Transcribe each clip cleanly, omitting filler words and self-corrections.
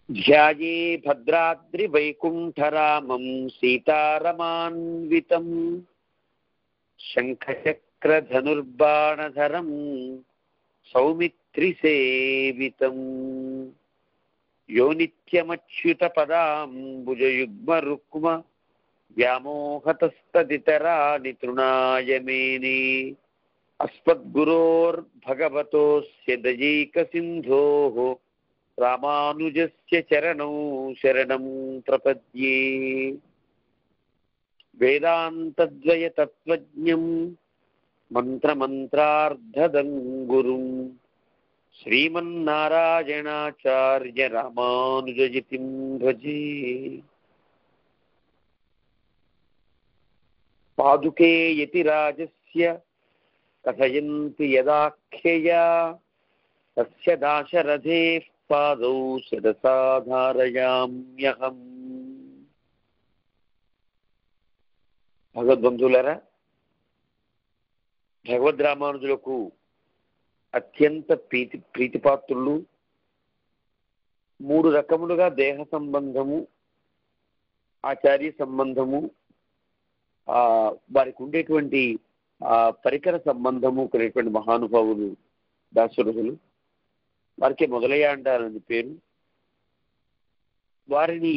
ధ్యాయే భద్రాద్రి వైకుంఠరామం సీతారమాన్వితం శంఖచక్రధనుర్బాణధరం సౌమిత్రిసేవితం యో నిత్యమచ్యుత పదాంబుజయుగ్మరుక్మ వ్యామోహతస్తదితరాని తృణాయ మేనే అస్మద్గురోర్భగవతోస్య దయైకసింధోః రామానుజస్య చరణౌ శరణం ప్రపద్యే. వేదాంతద్వయతత్వజ్ఞం మంత్రమంత్రార్థదం గురుం శ్రీమన్నారాయణాచార్య రామానుజయతిం భజే. పాదుకే యతిరాజస్య కథయంతి యదాఖ్యయా తస్య దాశరథేః పాదౌ శిరసా ధారయామ్యహం. భగవద్బంధువులారా, భగవద్ రామానుజులకు అత్యంత ప్రీతిపాత్రులు. 3 రకములుగా దేహ సంబంధము, ఆచార్య సంబంధము, వారికి ఉండేటువంటి పరికర సంబంధము కలిగినటువంటి మహానుభావులు దాశరథులు. వారికి మొదలయ్యాండాలని పేరు. వారిని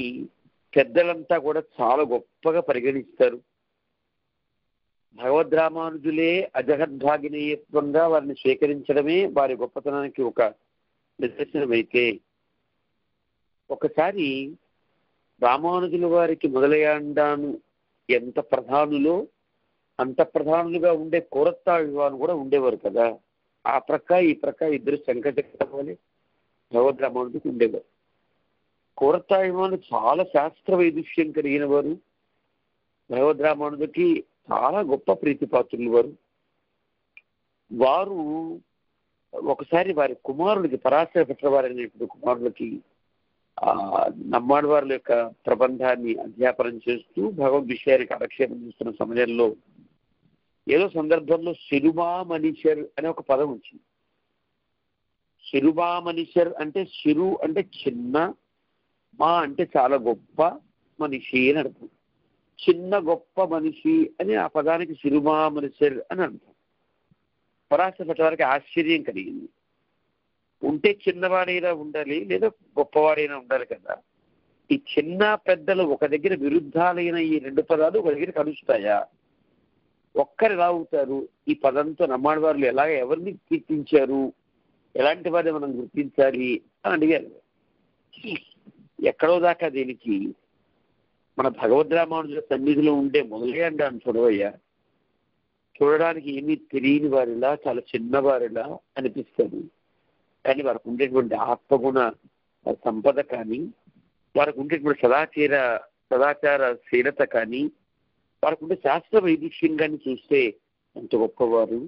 పెద్దలంతా కూడా చాలా గొప్పగా పరిగణిస్తారు. భగవద్ రామానుజులే అజగద్భాగినీయత్వంగా వారిని స్వీకరించడమే వారి గొప్పతనానికి ఒక నిదర్శనమైతే, ఒకసారి రామానుజుల వారికి మొదలయ్యాండాను ఎంత ప్రధానులో అంత ప్రధానులుగా ఉండే కోరత్తాళ్వాను కూడా ఉండేవారు కదా. ఆ ప్రక్క ఈ ప్రక్క ఇద్దరు శంకరచక్రవర్తి భగవద్ రామానుజుకి ఉండేవారు. కోరత్తాళ్వాను చాలా శాస్త్ర వైదుష్యం కలిగిన వారు. భగవద్ రామానుజుకి చాలా గొప్ప ప్రీతిపాత్రులు వారు. వారు ఒకసారి వారి కుమారులకి, పరాశర భట్లవారి అనేటువంటి కుమారులకి నమ్మాడవార్ల యొక్క ప్రబంధాన్ని అధ్యాపనం చేస్తూ భగవద్ విషయానికి అలక్షేపం చేస్తున్న సమయంలో ఏదో సందర్భంలో శిరుమామణిషర్ అనే ఒక పదం వచ్చింది. శిరుమామణిషర్ అంటే శిరు అంటే చిన్న, మా అంటే చాలా గొప్ప, మనిషి అని అర్థం. చిన్న గొప్ప మనిషి అని ఆ పదానికి శిరుమామణిషర్ అని అర్థం. పరాశర భట్లవారికి ఆశ్చర్యం కలిగింది. ఉంటే చిన్నవాడైనా ఉండాలి, లేదా గొప్పవాడైనా ఉండాలి కదా. ఈ చిన్న పెద్దలు ఒక దగ్గర విరుద్ధాలైన ఈ 2 పదాలు ఒక దగ్గర కలుస్తాయా? ఒక్కరు ఎలా అవుతారు? ఈ పదంతో నమ్మాడవార్లు ఎవరిని కీర్తించారు, ఎలాంటి వారిని మనం గుర్తించాలి అని అడిగారు. ఎక్కడో దాకా దీనికి మన భగవద్ రామానుజుల సన్నిధిలో ఉండే మొదలయ్యాండాను చూడవయ్యా. చూడడానికి ఏమీ తెలియని వారిలా, చాలా చిన్నవారిలా అనిపిస్తుంది. కానీ వారికి ఉండేటువంటి ఆత్మగుణ సంపద కానీ, వారికి ఉండేటువంటి సదాచార శీలత కానీ, వారికి ఉండే శాస్త్ర వైదుష్యం కానీ చూస్తే ఎంత గొప్పవారు.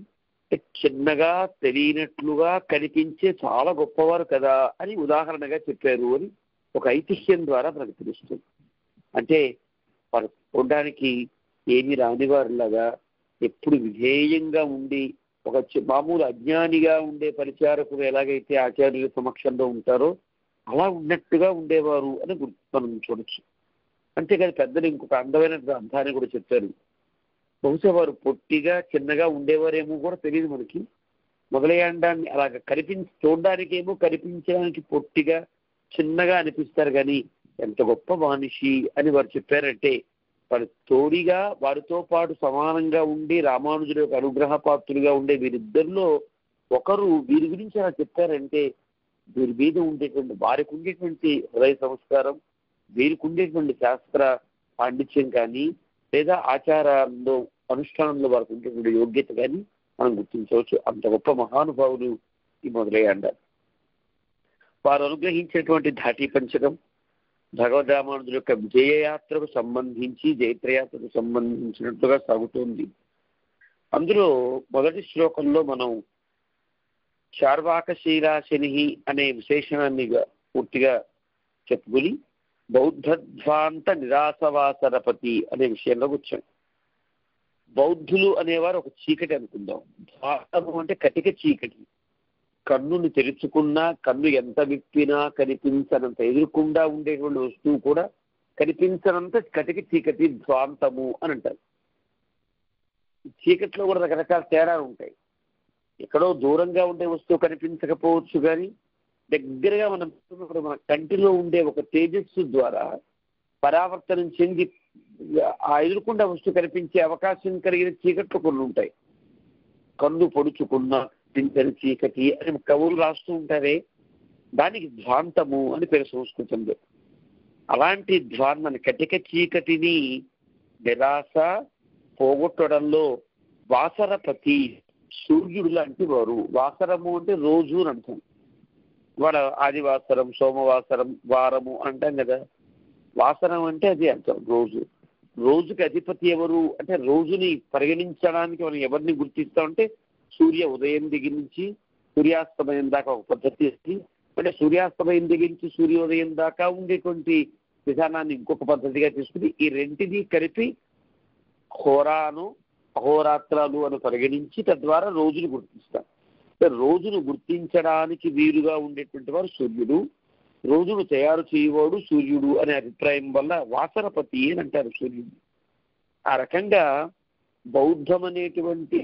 చిన్నగా తెలియనట్లుగా కనిపించే చాలా గొప్పవారు కదా అని ఉదాహరణగా చెప్పారు అని ఒక ఐతిహ్యం ద్వారా మనకు తెలుస్తుంది. అంటే వారు చూడడానికి ఏమి రానివారులాగా, ఎప్పుడు విధేయంగా ఉండి, ఒక మామూలు అజ్ఞానిగా ఉండే పరిచారకులు ఎలాగైతే ఆచార్యుల సమక్షంలో ఉంటారో అలా ఉన్నట్టుగా ఉండేవారు అని మనం చూడొచ్చు. అంతేకాదు పెద్దలు ఇంకొక అందమైన అర్థాన్ని కూడా చెప్పారు. బహుశా వారు పొట్టిగా చిన్నగా ఉండేవారేమో కూడా తెలియదు మనకి. మొదలయ్యాండాన్ని అలాగ చూడడానికేమో కనిపించడానికి పొట్టిగా చిన్నగా అనిపిస్తారు, కానీ ఎంత గొప్ప మనిషి అని వారు చెప్పారంటే, వారి తోడిగా వారితో పాటు సమానంగా ఉండి రామానుజుల యొక్క అనుగ్రహ పాత్రులుగా ఉండే వీరిద్దరిలో ఒకరు వీరి గురించి అలా చెప్పారంటే, వీరి మీద ఉండేటువంటి వారికి ఉండేటువంటి హృదయ సంస్కారం, వీరికి ఉండేటువంటి శాస్త్ర పాండిత్యం కానీ, లేదా ఆచారంలో అనుష్ఠానంలో వారికి ఉండేటువంటి యోగ్యత కానీ మనం గుర్తించవచ్చు. అంత గొప్ప మహానుభావులు ఈ మొదలయ్యాండారు. వారు అనుగ్రహించేటువంటి ధాటీ పంచకం భగవద్ రామానుజుల యొక్క విజయయాత్రకు సంబంధించి, జైత్రయాత్రకు సంబంధించినట్లుగా సాగుతోంది. అందులో మొదటి శ్లోకంలో మనం చార్వాకశీలాశని అనే విశేషణాన్ని పూర్తిగా చెప్పుకుని బౌద్ధధ్వాంత నిరాసవాసరపతి అనే విషయంలోకి వచ్చాం. బౌద్ధులు అనేవారు ఒక చీకటి అనుకుందాం. ద్వారము అంటే కటిక చీకటి. కన్నుని తెరుచుకున్నా, కన్ను ఎంత విప్పినా కనిపించనంత ఎదురుకుండా ఉండేటువంటి వస్తువు కూడా కనిపించనంత కటిక చీకటి ధ్వాంతము అని అంటారు. చీకట్లో కూడా రకరకాల తేడాలు ఉంటాయి. ఎక్కడో దూరంగా ఉండే వస్తువు కనిపించకపోవచ్చు, కానీ దగ్గరగా మన కంటిలో ఉండే ఒక తేజస్సు ద్వారా పరావర్తనం చెంది ఆ ఎదురుకుండా వస్తువు కనిపించే అవకాశం కలిగిన చీకట్లు కొన్ని ఉంటాయి. కన్ను పొడుచుకున్న దించని చీకటి అని కవులు రాస్తూ ఉంటారే, దానికి ధ్వాంతము అని పేరు సంస్కృతంలో. అలాంటి ధ్వాంతాన్ని, కటిక చీకటిని నిరాశ పోగొట్టడంలో వాసరపతి సూర్యుడు లాంటి వారు. వాసరము అంటే రోజు అని అర్థం. వాడు ఆదివాసరం, సోమవాసరం, వారము అంటాం కదా. వాసరం అంటే అది అర్థం రోజు. రోజుకి అధిపతి ఎవరు అంటే, రోజుని పరిగణించడానికి మనం ఎవరిని గుర్తిస్తామంటే సూర్య ఉదయం దగ్గర నుంచి సూర్యాస్తమయం దాకా ఒక పద్ధతి, అంటే సూర్యాస్తమయం దగ్గర నుంచి సూర్యోదయం దాకా ఉండేటువంటి విధానాన్ని ఇంకొక పద్ధతిగా తీసుకుని ఈ రెంటిని కలిపి హోరాను అహోరాత్రాలు అని పరిగణించి తద్వారా రోజును గుర్తిస్తాం. రోజును గుర్తించడానికి వీలుగా ఉండేటువంటి వారు సూర్యుడు, రోజును తయారు చేయవాడు సూర్యుడు అనే అభిప్రాయం వల్ల వాసరపతి అని అంటారు సూర్యుడు. ఆ రకంగా బౌద్ధం అనేటువంటి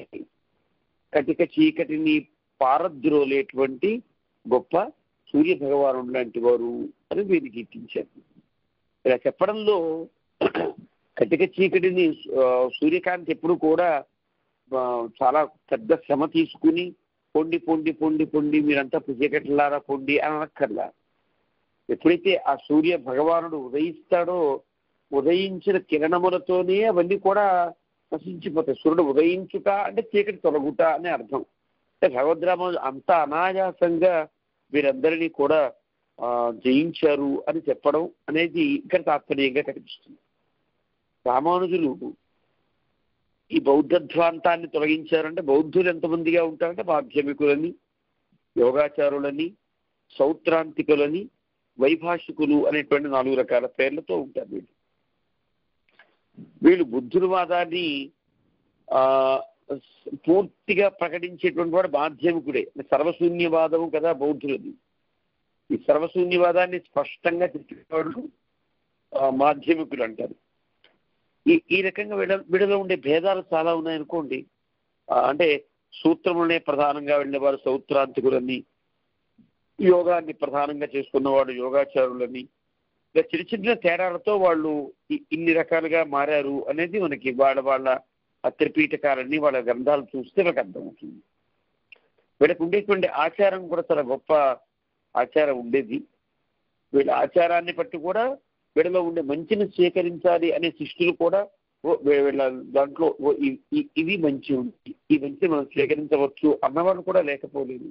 కటిక చీకటిని పారద్రోలేటువంటి గొప్ప సూర్య భగవానుడు లాంటి వారు అని వీరిని కీర్తించారు. ఇలా చెప్పడంలో కటిక చీకటిని సూర్యకాంతి ఎప్పుడు కూడా చాలా పెద్ద శ్రమ తీసుకుని పొండి పొండి పొండి పొండి మీరంతా చీకటిలారా పొండి అని అనక్కర్లా. ఎప్పుడైతే ఆ సూర్య భగవానుడు ఉదయిస్తాడో ఉదయించిన కిరణములతోనే అవన్నీ కూడా నశించిపోతాయి. సూర్యుడు ఉదయించుట అంటే చీకటి తొలగుట అనే అర్థం. అంటే భగవద్రామానుజులు అంత అనాయాసంగా వీరందరినీ కూడా జయించారు అని చెప్పడం అనేది ఇక్కడ తాత్పర్యంగా కనిపిస్తుంది. రామానుజులు ఈ బౌద్ధధ్వాంతాన్ని తొలగించారంటే బౌద్ధులు ఎంతమందిగా ఉంటారంటే మాధ్యమికులని, యోగాచారులని, సౌత్రాంతికులని, వైభాషికులు అనేటువంటి 4 రకాల పేర్లతో ఉంటారు వీళ్ళు. వీళ్ళు బుద్ధునివాదాన్ని పూర్తిగా ప్రకటించేటువంటి వాడు మాధ్యమికుడే. సర్వశూన్యవాదము కదా బౌద్ధులది. ఈ సర్వశూన్యవాదాన్ని స్పష్టంగా చెప్పేవాళ్ళు మాధ్యమికులు అంటారు. ఈ రకంగా వీళ్ళలో ఉండే భేదాలు చాలా ఉన్నాయనుకోండి. అంటే సూత్రములనే ప్రధానంగా వెళ్ళేవారు సౌత్రాంతికులని, యోగాన్ని ప్రధానంగా చేసుకున్నవాడు యోగాచారులని, ఇలా చిన్న చిన్న తేడాలతో వాళ్ళు ఇన్ని రకాలుగా మారారు అనేది మనకి వాళ్ళ త్రిపీఠకాలన్నీ వాళ్ళ గ్రంథాలు చూస్తే మనకు అర్థమవుతుంది. వీళ్ళకు ఉండేటువంటి ఆచారం కూడా చాలా గొప్ప ఆచారం ఉండేది. వీళ్ళ ఆచారాన్ని బట్టి కూడా వీళ్ళలో ఉండే మంచిని స్వీకరించాలి అనే శిష్యులు కూడా వీళ్ళ దాంట్లో ఇది మంచి ఉంది, ఈ మంచి మనం స్వీకరించవచ్చు అన్నవాళ్ళు కూడా లేకపోలేదు.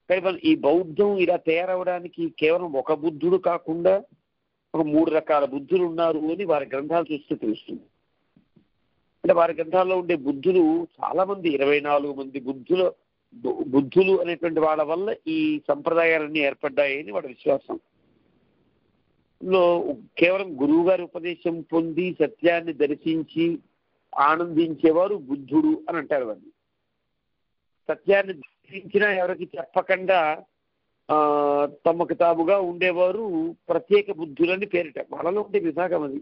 కానీ వాళ్ళు ఈ బౌద్ధం ఇలా తయారవడానికి కేవలం ఒక బుద్ధుడు కాకుండా ఒక 3 రకాల బుద్ధులు ఉన్నారు అని వారి గ్రంథాలు చూస్తే తెలుస్తుంది. అంటే వారి గ్రంథాల్లో ఉండే బుద్ధులు చాలా మంది, 24 మంది బుద్ధులు అనేటువంటి వాళ్ళ వల్ల ఈ సంప్రదాయాలన్నీ ఏర్పడ్డాయని వాడి విశ్వాసం. కేవలం గురువు గారి ఉపదేశం పొంది సత్యాన్ని దర్శించి ఆనందించేవారు బుద్ధుడు అని అంటారు. వాళ్ళు సత్యాన్ని దర్శించినా ఎవరికి చెప్పకుండా తమకు తాముగా ఉండేవారు ప్రత్యేక బుద్ధులని పేరిట. వాళ్ళలో ఉండే విభాగం అది.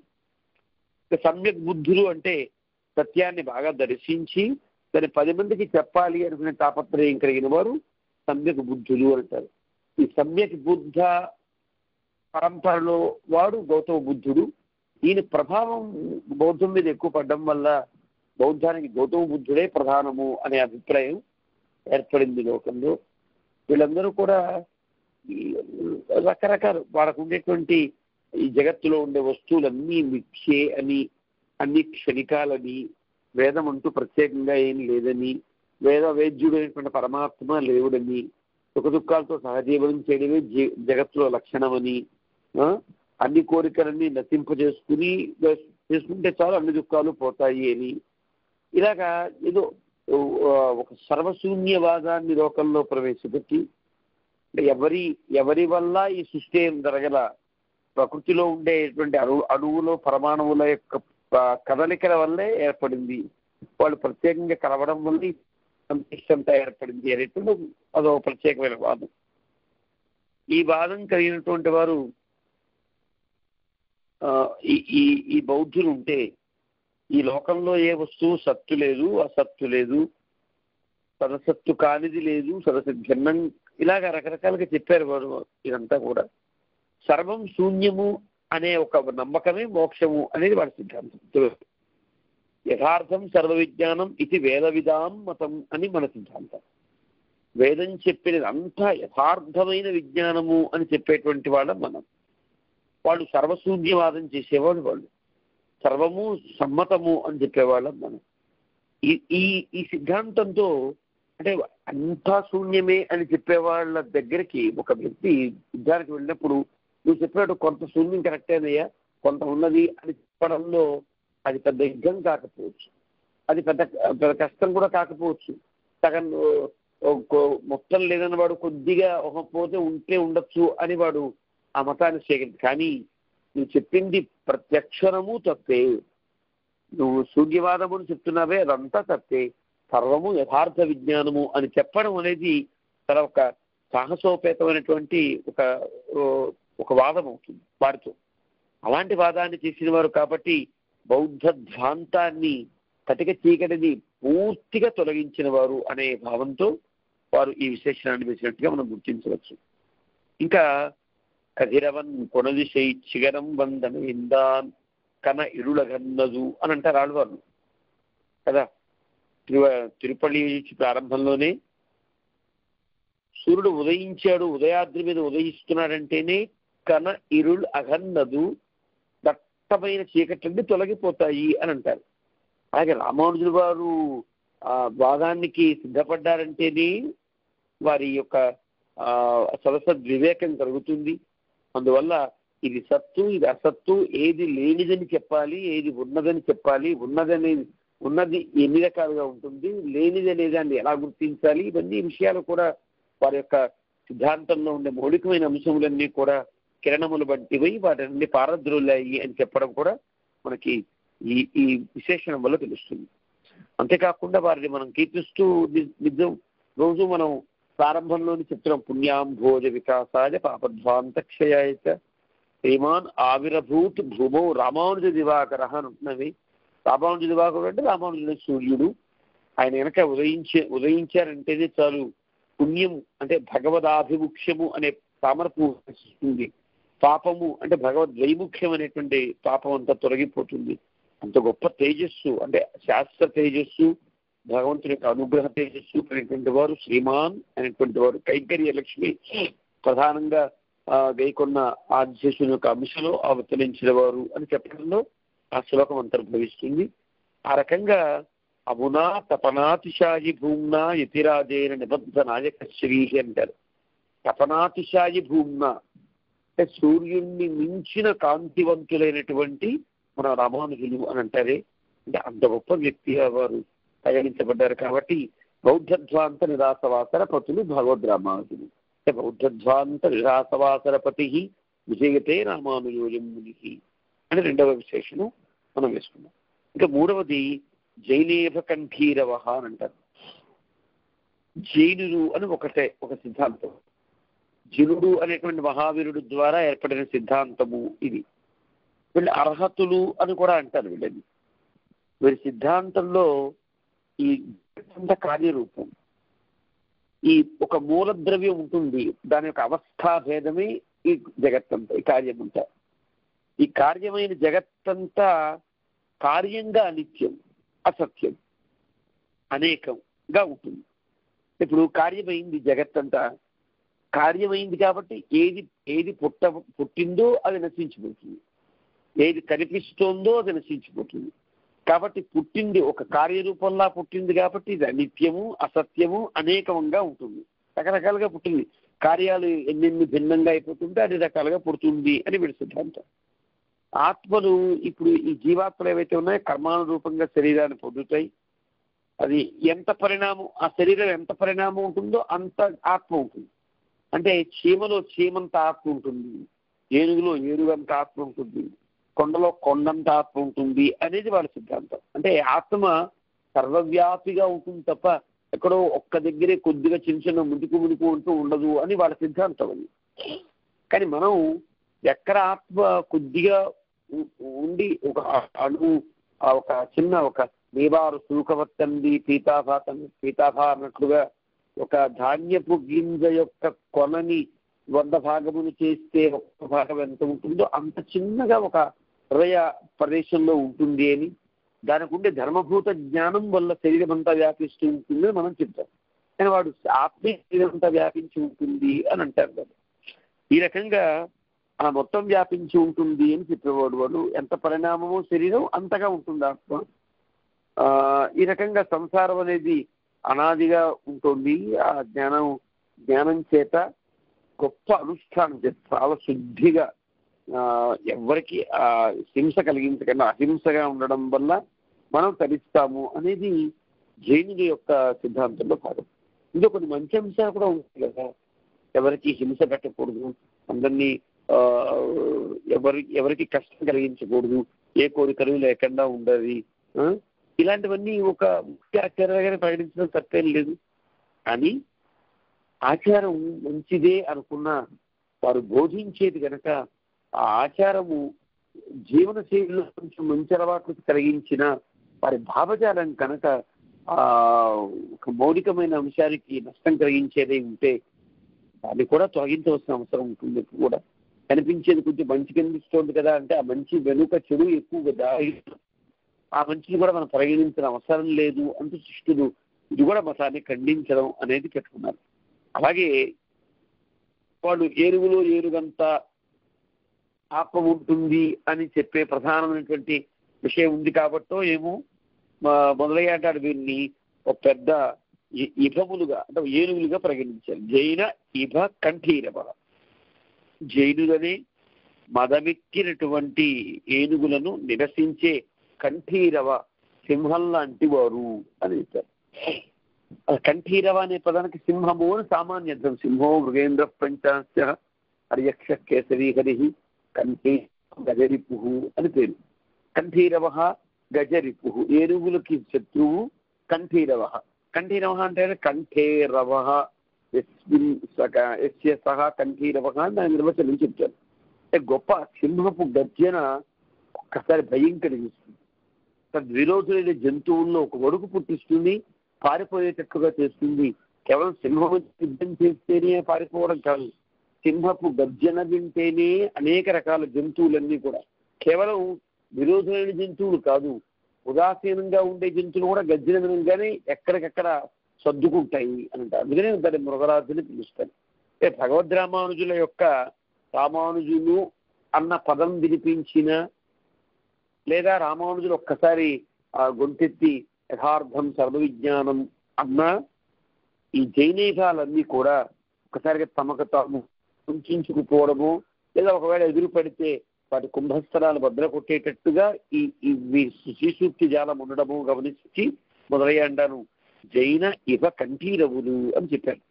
సమ్యక్ బుద్ధులు అంటే సత్యాన్ని బాగా దర్శించి దాన్ని 10 మందికి చెప్పాలి అనుకునే తాపత్రయం కలిగిన వారు సమ్యక్ బుద్ధులు అంటారు. ఈ సమ్యక్ బుద్ధ పరంపరలో వాడు గౌతమ బుద్ధుడు. ఈయన ప్రభావం బౌద్ధం మీద ఎక్కువ పడడం వల్ల బౌద్ధానికి గౌతమ బుద్ధుడే ప్రధానము అనే అభిప్రాయం ఏర్పడింది లోకంలో. వీళ్ళందరూ కూడా రకరకాల వాళ్ళకు ఉండేటువంటి ఈ జగత్తులో ఉండే వస్తువులన్నీ మిథ్యే అని, అన్ని క్షణికాలని, వేదం అంటూ ప్రత్యేకంగా ఏం లేదని, వేద్యుడు అనేటువంటి పరమాత్మ లేవుడని, సుఖ దుఃఖాలతో సహజీవనం చేయడమే జగత్తులో లక్షణమని, అన్ని కోరికలన్నీ చేసుకుంటే చాలు అన్ని దుఃఖాలు పోతాయి అని, ఇలాగా ఏదో ఒక సర్వశూన్యవాదాన్ని లోకంలో ప్రవేశపెట్టి ఎవరి వల్ల ఈ సృష్టి ఏం జరగల, ప్రకృతిలో ఉండేటువంటి అణువులో పరమాణువుల యొక్క కదలికల వల్లే ఏర్పడింది, వాళ్ళు ప్రత్యేకంగా కలవడం వల్ల ఇష్టంతా ఏర్పడింది అనేటువంటి అదో ప్రత్యేకమైన వాదం. ఈ వాదం కలిగినటువంటి వారు ఈ బౌద్ధులు ఉంటే ఈ లోకంలో ఏ వస్తువు సత్తు లేదు, అసత్తు లేదు, సదసత్తు కానిది లేదు, సదసిద్ధన్నం, ఇలాగా రకరకాలుగా చెప్పారు వారు. ఇదంతా కూడా సర్వం శూన్యము అనే ఒక నమ్మకమే మోక్షము అనేది వాడి సిద్ధాంతం. యథార్థం సర్వ విజ్ఞానం ఇది వేద విధాం మతం అని మన సిద్ధాంతం. వేదం చెప్పినది అంతా యథార్థమైన విజ్ఞానము అని చెప్పేటువంటి వాళ్ళం మనం. వాళ్ళు సర్వశూన్యవాదం చేసేవాళ్ళు, వాళ్ళు సర్వము సమ్మతము అని చెప్పేవాళ్ళం మనం. ఈ సిద్ధాంతంతో అంటే అంతా శూన్యమే అని చెప్పేవాళ్ళ దగ్గరికి ఒక వ్యక్తి యుద్ధానికి వెళ్ళినప్పుడు నువ్వు చెప్పినట్టు కొంత శూన్యం కరెక్టేనయ్యా, కొంత ఉన్నది అని చెప్పడంలో అది పెద్ద యుద్ధం కాకపోవచ్చు, అది పెద్ద కష్టం కూడా కాకపోవచ్చు. సగం మొత్తం లేదని వాడు కొద్దిగా పోతే ఉంటే ఉండొచ్చు అని వాడు ఆ మతాన్ని స్వీకరించు. కానీ నువ్వు చెప్పింది ప్రత్యక్షరము తప్పే, నువ్వు శూన్యవాదమును చెప్తున్నావే అదంతా తప్పే, సర్వము యథార్థ విజ్ఞానము అని చెప్పడం అనేది చాలా ఒక సాహసోపేతమైనటువంటి ఒక వాదం అవుతుంది వారితో. అలాంటి వాదాన్ని చేసిన వారు కాబట్టి బౌద్ధ ధ్వాంతాన్ని కటిక చీకటిని పూర్తిగా తొలగించిన వారు అనే భావంతో వారు ఈ విశేషణాన్ని వేసినట్టుగా మనం గుర్తించవచ్చు. ఇంకా కధిరవన్ కొనదిశై చిగరం వందన ఇందాన్ కన ఇరుళగన్నదు అని అంటారు ఆళ్వారు కదా. తిరుపల్లి ప్రారంభంలోనే సూర్యుడు ఉదయించాడు, ఉదయాద్రి మీద ఉదయిస్తున్నాడంటేనే కన ఇరుళ్ అగన్నదు, దట్టమైన చీకట్లన్నీ తొలగిపోతాయి అని అంటారు. అలాగే రామానుజులు వారు వాదానికి సిద్ధపడ్డారంటేనే వారి యొక్క సదసద్వివేకం కలుగుతుంది. అందువల్ల ఇది సత్తు, ఇది అసత్తు, ఏది లేనిదని చెప్పాలి, ఏది ఉన్నదని చెప్పాలి, ఉన్నది ఎన్ని రకాలుగా ఉంటుంది, లేనిది అనే దాన్ని ఎలా గుర్తించాలి, ఇవన్నీ విషయాలు కూడా వారి యొక్క సిద్ధాంతంలో ఉండే మౌలికమైన అంశములన్నీ కూడా కిరణములు వంటివి, వాటిని పారద్రోలాయి అని చెప్పడం కూడా మనకి ఈ విశేషణం వల్ల తెలుస్తుంది. అంతేకాకుండా వారిని మనం కీర్తిస్తూ నిజం రోజు మనం ప్రారంభంలోని చెప్తున్నాం, పుణ్యాం భోజ వికాసాయ పాపధ్వాంత క్షయాయ శ్రీమాన్ ఆవిరభూత్ భూమౌ రామానుజ దివాకర అని ఉంటున్నవి. రామానుజ దివాకరుడు అంటే రామానుజుడు సూర్యుడు. ఆయన కనుక ఉదయించారంటేనే చాలు పుణ్యం అంటే భగవదాభిముఖ్యము అనే తామరపు వస్తుంది, పాపము అంటే భగవద్వైముఖ్యం అనేటువంటి పాపం అంతా తొలగిపోతుంది. అంత గొప్ప తేజస్సు అంటే శాస్త్ర తేజస్సు, భగవంతుని యొక్క అనుగ్రహ తేజస్సు అనేటువంటి వారు శ్రీమాన్ అనేటువంటి వారు. కైంకర్య లక్ష్మి ప్రధానంగా గైకొన్న ఆదిశేషుని యొక్క అంశలో అవతరించిన వారు అని చెప్పడంలో ఆ శ్లోకం అంతర్భవిస్తుంది. ఆ రకంగా అమునా తపనాతిశాయి భూమ్నా యతిరాజైన నిబద్ధ నాయక శ్రీ అంటారు. తపనాతిశాయి భూమ్నా అంటే సూర్యుడిని మించిన కాంతివంతులైనటువంటి మన రామానుజులు అని అంటారే. అంటే అంత గొప్ప వ్యక్తిగా వారు పరిగణించబడ్డారు. కాబట్టి బౌద్ధధ్వాంత నిరాసవాసర పతులు భగవద్ రామానుజులు. అంటే బౌద్ధధ్వాంత నిరాసవాసర పతి విజయతే రామానుజోయం ముని అని రెండవ విశేషణం మనం వేసుకున్నాం. ఇంకా మూడవది జైనేభ కంఠీరవ అని అంటారు. జైనులు అని ఒక సిద్ధాంతం. జనుడు అనేటువంటి మహావీరుడు ద్వారా ఏర్పడిన సిద్ధాంతము ఇది. వీళ్ళు అర్హతులు అని కూడా అంటారు. వీరి సిద్ధాంతంలో ఈ కార్యరూపం, ఈ ఒక మూల ద్రవ్యం ఉంటుంది, దాని యొక్క అవస్థాభేదమే ఈ జగత్తంతా, ఈ కార్యమంతా. ఈ కార్యమైన జగత్తంతా కార్యంగా అనిత్యం, అసత్యం, అనేకంగా ఉంటుంది. ఇప్పుడు కార్యమైంది జగత్తంతా, కార్యమైంది కాబట్టి ఏది పుట్టిందో అది నశించిపోతుంది, ఏది కనిపిస్తోందో అది నశించిపోతుంది. కాబట్టి పుట్టింది ఒక కార్యరూపంలా పుట్టింది కాబట్టి ఇది అనిత్యము, అసత్యము, అనేకంగా ఉంటుంది. రకరకాలుగా పుట్టింది. కార్యాలు ఎన్నెన్ని భిన్నంగా అయిపోతుంటే అన్ని రకాలుగా పుడుతుంది అని వీడి సిద్ధాంతం. ఆత్మలు ఇప్పుడు ఈ జీవాత్మలు ఏవైతే ఉన్నాయో కర్మానురూపంగా శరీరాన్ని పొందుతాయి. అది ఎంత పరిణామం, ఆ శరీరం ఎంత పరిణామం ఉంటుందో అంత ఆత్మ ఉంటుంది. అంటే చీమలో చీమంత ఆత్మ ఉంటుంది, ఏనుగులో ఏనుగంత ఆత్మ ఉంటుంది, కొండలో కొండంత ఆత్మ ఉంటుంది అనేది వాళ్ళ సిద్ధాంతం. అంటే ఆత్మ సర్వవ్యాపిగా ఉంటుంది తప్ప ఎక్కడో ఒక్క దగ్గరే కొద్దిగా చిన్న చిన్న మునుకు ఉంటూ ఉండదు అని వాళ్ళ సిద్ధాంతం అది. కానీ మనం ఎక్కడ ఆత్మ కొద్దిగా ఉండి ఒక అణువు, ఒక చిన్న ఒక నీవారు సూకవర్తంది పీతాభా అన్నట్లుగా ఒక ధాన్యపు గింజ యొక్క కొనని 100 భాగములు చేస్తే ఒక్క భాగం ఎంత ఉంటుందో అంత చిన్నగా ఒక హృదయ ప్రదేశంలో ఉంటుంది అని, దానికి ఉండే ధర్మభూత జ్ఞానం వల్ల శరీరం అంతా వ్యాపిస్తూ ఉంటుంది అని మనం చెప్తాం. కానీ వాడు ఆత్మీయ శరీరం అంతా వ్యాపించి ఉంటుంది అని అంటారు కదా. ఈ రకంగా ఆ మొత్తం వ్యాపించి ఉంటుంది అని చెప్పేవాడు. వాడు ఎంత పరిణామమో శరీరం అంతగా ఉంటుంది ఆత్మ. ఈ రకంగా సంసారం అనేది అనాదిగా ఉంటుంది. ఆ జ్ఞానం చేత గొప్ప అనుష్ఠానం చేత చాలా శుద్ధిగా ఎవరికి హింస కలిగించకుండా అహింసగా ఉండడం వల్ల మనం తరిస్తాము అనేది జైనుల యొక్క సిద్ధాంతంలో భాగం. ఇందులో కొన్ని మంచి అంశాలు కూడా ఉంటాయి కదా. ఎవరికి హింస పెట్టకూడదు, అందరినీ ఎవరికి కష్టం కలిగించకూడదు, ఏ కోరికలు లేకుండా ఉండాలి, ఇలాంటివన్నీ ఒక ముఖ్య ఆచారాలుగానే ప్రకటించడం తప్పేం లేదు. కానీ ఆచారం మంచిదే అనుకున్న వారు బోధించేది కనుక ఆ ఆచారము జీవన శైలిలో కొంచెం మంచి అలవాట్లు కలిగించిన వారి భావజాలం కనుక ఒక మౌలికమైన అంశానికి నష్టం కలిగించేదే ఉంటే దాన్ని కూడా తొలగించవలసిన అవసరం ఉంటుంది. కూడా కనిపించేది కొంచెం మంచి కనిపిస్తోంది కదా అంటే ఆ మంచి వెనుక చెడు ఎక్కువగా దారి, ఆ మంచిని కూడా మనం పరిగణించిన అవసరం లేదు అంటూ శిష్టులు ఇది కూడా మతాన్ని ఖండించడం అనేది పెట్టుకున్నారు. అలాగే వాళ్ళు ఏనుగంత ఆత్మ ఉంటుంది అని చెప్పే ప్రధానమైనటువంటి విషయం ఉంది కాబట్టో ఏమో మొదలయ్యాడు వీరిని ఒక పెద్ద ఇభములుగా అంటే ఏనుగులుగా పరిగణించారు. జైన ఇభ కంఠీరవ, జైనులనే మదమెక్కినటువంటి ఏనుగులను నిరసించే కంఠీరవ సింహం లాంటి వారు అని చెప్పారు. కంఠీరవ అనే పదానికి సింహము అని సామాన్య అర్థం. సింహో మృగేంద్ర పంచాశ హర్యక్ష కేసరి హరి కంఠీ గజరిపు అని పేరు. కంఠీరవ గజరిపు, ఏనుగులకి శత్రువు కంఠీరవ. కంఠీరవ అంటే కంఠేరవ సహ కంఠీరవ అని దాని నిర్వచనం చెప్తారు. అంటే గొప్ప సింహపు గర్జన ఒక్కసారి భయం కలిగిస్తుంది. విరోధులైన జంతువుల్లో ఒక వణుకు పుట్టిస్తుంది, పారిపోయేటట్టుగా చేస్తుంది. కేవలం సింహం యుద్ధం చేస్తేనే పారిపోవడం కాదు, సింహపు గర్జన వింటేనే అనేక రకాల జంతువులన్నీ కూడా కేవలం విరోధులైన జంతువులు కాదు, ఉదాసీనంగా ఉండే జంతువులు కూడా గర్జన వినంగానే ఎక్కడికెక్కడ సర్దుకుంటాయి అని అంటారు. అందుకనే దాన్ని మృగరాజుని పిలుస్తారు. అంటే భగవద్ రామానుజుల యొక్క రామానుజులు అన్న పదం వినిపించిన లేదా రామానుజులు ఒక్కసారి గొంతెత్తి యథార్థం సర్వవిజ్ఞానం అన్న ఈ జైనేశాలన్నీ కూడా ఒక్కసారిగా తమకు తాము కుంచుకుపోవడము లేదా ఒకవేళ ఎదురు పడితే వాటి కుంభస్థలాలు భద్ర కొట్టేటట్టుగా ఈ శ్రీసూక్తి జాలం ఉండడము గమనించి మొదలయ్యాను జైన ఇవ కంఠీరవులు అని చెప్పారు.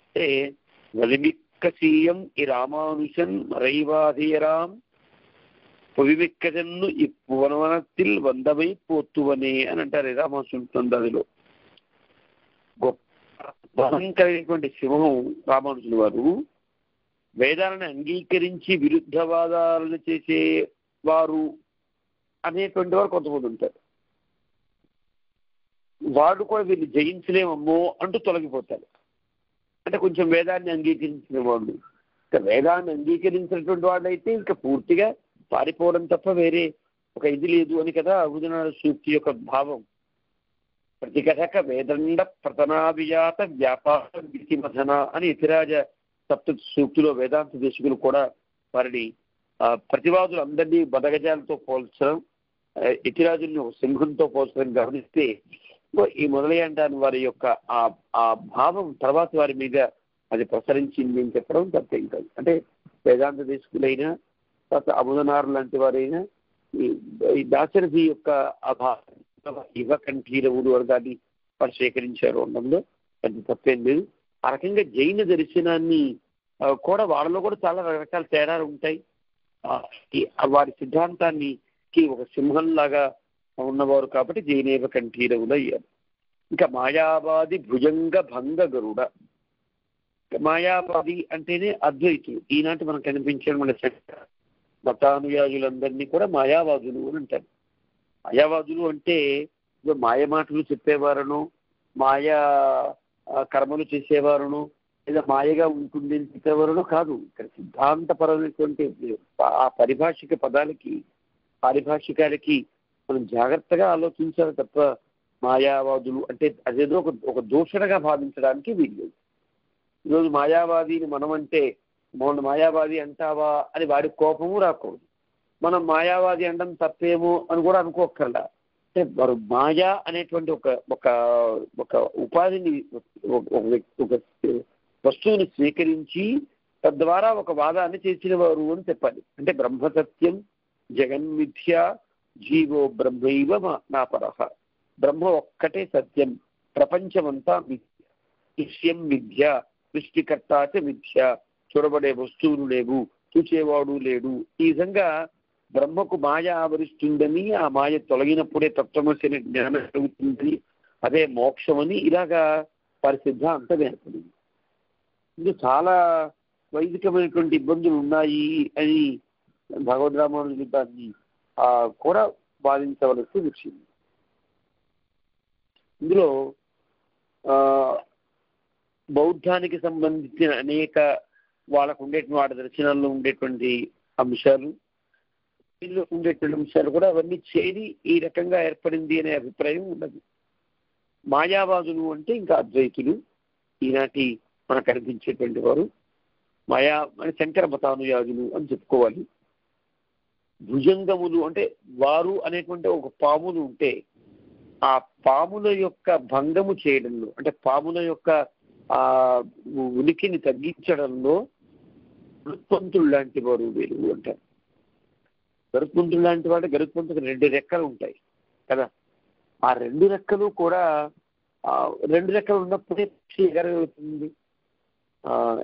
అంటే వలిమిక్కసీయం ఈ రామానుషన్ రైవాధీరాం పొవిమిక్కజన్ను ఈ పువనవనத்தில் వందమై పోతువనే అని అంటారు రామానుజుని దానిలో. గొప్ప కలిగినటువంటి సింహం రామానుజుల వారు వేదాలను అంగీకరించి విరుద్ధవాదాలను చేసే వారు అనేటువంటి వారు కొంతమంది ఉంటారు. వాడు కూడా వీళ్ళు జయించలేమమ్మో అంటూ తొలగిపోతారు. అంటే కొంచెం వేదాన్ని అంగీకరించిన వాళ్ళు, వేదాన్ని అంగీకరించినటువంటి వాళ్ళైతే ఇంకా పూర్తిగా పారిపోవడం తప్ప వేరే ఒక ఇది లేదు అని కదా అబుధనాథ సూక్తి యొక్క భావం. ప్రతికథక వేదండ ప్రతనాభిజాత వ్యాపార విధిమధన అని ఇతిరాజ సప్తతి సూక్తిలో వేదాంత దేశకులు కూడా వారిని ప్రతివాదులు అందరినీ బదగజాలతో పోల్చడం, ఇతిరాజుల్ని సింహంతో పోల్చడం గమనిస్తే ఈ మొదలయ్యంటాను వారి యొక్క ఆ భావం తర్వాత వారి మీద అది ప్రసరించింది అని చెప్పడం తప్పేం కాదు. అంటే వేదాంత దేశకులైనా తర్వాత అబుధనారు లాంటి వారైనా ఈ దాశరథి యొక్క యువ కంఠీరవుడు అని దాన్ని వారు స్వీకరించారు అనడంలో అది తప్పేం లేదు. ఆ రకంగా జైన దర్శనాన్ని కూడా వాళ్ళలో కూడా చాలా రకరకాల తేడాలు ఉంటాయి. వారి సిద్ధాంతానికి ఒక సింహంలాగా ఉన్నవారు కాబట్టి జైనేవ కంఠీరవులు అయ్యారు. ఇంకా మాయావాది భుజంగ భంగ గరుడ. మాయావాది అంటేనే అద్వైతులు. ఈనాటి మనకు కనిపించే మన మతానుయాయులందరినీ కూడా మాయావాదులు అని అంటారు. మాయావాదులు అంటే మాయ మాటలు చెప్పేవారను, మాయా కర్మలు చేసేవారును, లేదా మాయగా ఉంటుంది అని చెప్పేవారును కాదు. ఇక్కడ సిద్ధాంతపరమైనటువంటి ఆ పరిభాషిక పదాలకి, పారిభాషికాలకి మనం జాగ్రత్తగా ఆలోచించాలి తప్ప మాయావాదులు అంటే అదేదో ఒక దూషణగా భావించడానికి వీలు. ఈరోజు మాయావాదిని మనం అంటే మౌన మాయావాది అంటావా అని వాడి కోపము రాకూడదు. మనం మాయావాది అనడం తప్పేమో అని కూడా అనుకోకర్లా. అంటే వారు మాయా అనేటువంటి ఒక ఒక ఒక ఉపాధిని, ఒక వస్తువుని స్వీకరించి తద్వారా ఒక వాదాన్ని చేసిన వారు అని చెప్పాలి. అంటే బ్రహ్మసత్యం జగన్మిథ్య జీవో బ్రహ్మైవ నాపరః. బ్రహ్మ ఒక్కటే సత్యం, ప్రపంచమంతా మిథ్య, దృశ్యం మిథ్య, సృష్టికర్త మిథ్య, చూడబడే వస్తువులు లేవు, చూచేవాడు లేడు. ఈ విధంగా బ్రహ్మకు మాయ ఆవరిస్తుందని, ఆ మాయ తొలగినప్పుడే తత్వమసి అనే జ్ఞానం కలుగుతుందని, అదే మోక్షమని ఇలాగా వారి సిద్ధాంతం ఏర్పడింది. ఇది చాలా వైదికమైనటువంటి ఇబ్బందులు ఉన్నాయి అని భగవద్ రామానుజులు దాన్ని కూడా వాదించవలసి వచ్చింది. ఇందులో బౌద్ధానికి సంబంధించిన అనేక వాళ్ళకు ఉండేటువంటి వాడి దర్శనాల్లో ఉండేటువంటి అంశాలు, వీళ్ళు ఉండేటువంటి అంశాలు కూడా అవన్నీ చేరి ఈ రకంగా ఏర్పడింది అనే అభిప్రాయం ఉన్నది. మాయావాదులు అంటే ఇంకా అద్వైతులు, ఈనాటి మనకు కనిపించేటువంటి వారు మాయా అని శంకర మతానుయాదులు అని చెప్పుకోవాలి. భుజంగములు అంటే వారు అనేటువంటి ఒక పాములు ఉంటే ఆ పాముల యొక్క భంగము చేయడంలో, అంటే పాముల యొక్క ఉనికిని తగ్గించడంలో గరుత్మంతుడు లాంటి వారు వీరు అంటారు. గరుత్మంతుడు లాంటి వాడు, గరుత్మంతుడికి 2 రెక్కలు ఉంటాయి కదా. ఆ 2 రెక్కలు కూడా 2 రెక్కలు ఉన్నప్పుడే పక్షి ఎగరగలుగుతుంది.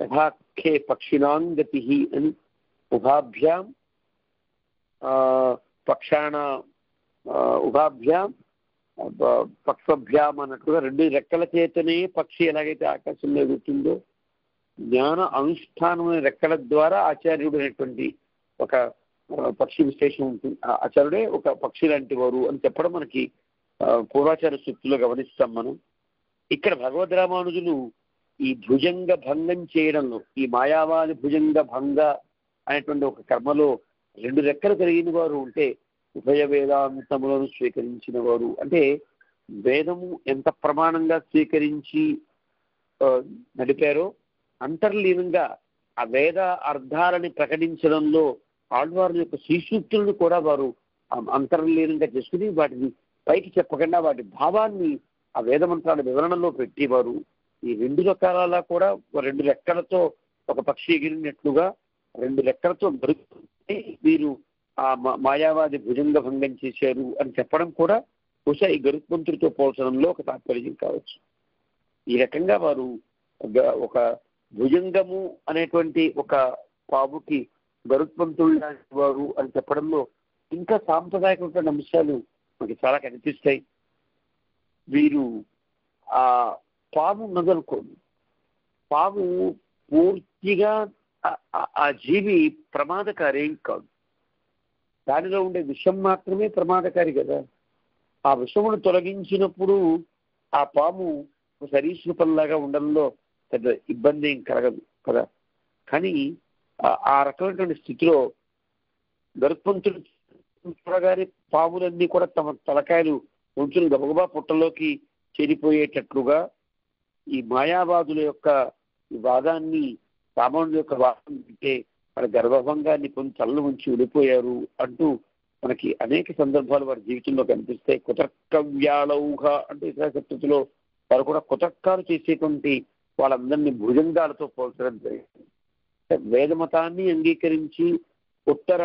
యథాఖే పక్షినాంగతి అని ఉభాభ్యాం పక్షాణ ఉభాభ్యాం పక్షభ్యాం అన్నట్టుగా 2 రెక్కల చేతనే పక్షి ఎలాగైతే ఆకాశంలో ఎగురుతుందో, జ్ఞాన అనుష్ఠానమైన రెక్కల ద్వారా ఆచార్యుడు అనేటువంటి ఒక పక్షి విశేషం ఉంటుంది. ఆచార్యుడే ఒక పక్షి లాంటి వారు అని చెప్పడం మనకి పూర్వాచార సూక్తిలో గమనిస్తాం మనం. ఇక్కడ భగవద్ రామానుజులు ఈ భుజంగ భంగం చేయడంలో, ఈ మాయావాది భుజంగ భంగ అనేటువంటి ఒక కర్మలో 2 రెక్కలు కలిగిన వారు ఉంటే ఉభయ వేదాంతములను స్వీకరించిన వారు, అంటే వేదము ఎంత ప్రమాణంగా స్వీకరించి నడిపారో అంతర్లీనంగా ఆ వేద అర్థాలని ప్రకటించడంలో ఆళ్వార్ల యొక్క శ్రీసూక్తులను కూడా వారు అంతర్లీనంగా చేసుకుని వాటిని పైకి చెప్పకుండా వాటి భావాన్ని ఆ వేదమంత్రాల వివరణలో పెట్టేవారు. ఈ 2 రకాల కూడా 2 రెక్కలతో ఒక పక్షి ఎగిరినట్లుగా 2 రెక్కలతో దొరుకుతుంది వీరు ఆ మాయావాది భుజంగ భంగం చేశారు అని చెప్పడం కూడా బహుశా ఈ గరుత్మంతుడితో పోల్చడంలో ఒక తాత్పర్యం కావచ్చు. ఈ రకంగా వారు ఒక భుజంగము అనేటువంటి ఒక పాముకి గరుత్మంతుడు లాంటి వారు అని చెప్పడంలో ఇంకా సాంప్రదాయకమైన అంశాలు మనకి చాలా కనిపిస్తాయి. వీరు ఆ పాము ఉన్నదనుకోండి, పాము పూర్తిగా ఆ జీవి ప్రమాదకారి కాదు, దానిలో ఉండే విషం మాత్రమే ప్రమాదకారి కదా. ఆ విషమును తొలగించినప్పుడు ఆ పాము సరీసృపంలాగా ఉండడంలో పెద్ద ఇబ్బంది ఏం కలగదు కదా. కానీ ఆ రకమైనటువంటి స్థితిలో గరుత్మంతుడు చూడగానే పాములన్నీ కూడా తమ తలకాయలు ఉంచుని గబగబా పుట్టలోకి చేరిపోయేటట్లుగా ఈ మాయావాదుల యొక్క వాదాన్ని, సామాన్యుల యొక్క వాదం అంటే మన గర్వభంగాన్ని కొంచెం తల్లు ఉంచి వెళ్ళిపోయారు అంటూ మనకి అనేక సందర్భాలు వారి జీవితంలో కనిపిస్తాయి. కుతర్కవ్యాళౌహ అంటే ఇతరశక్తిలో వారు కూడా కుతర్కాలు చేసేటువంటి వాళ్ళందరినీ భుజంగాలతో పోల్చడం జరిగింది. వేదమతాన్ని అంగీకరించి ఉత్తర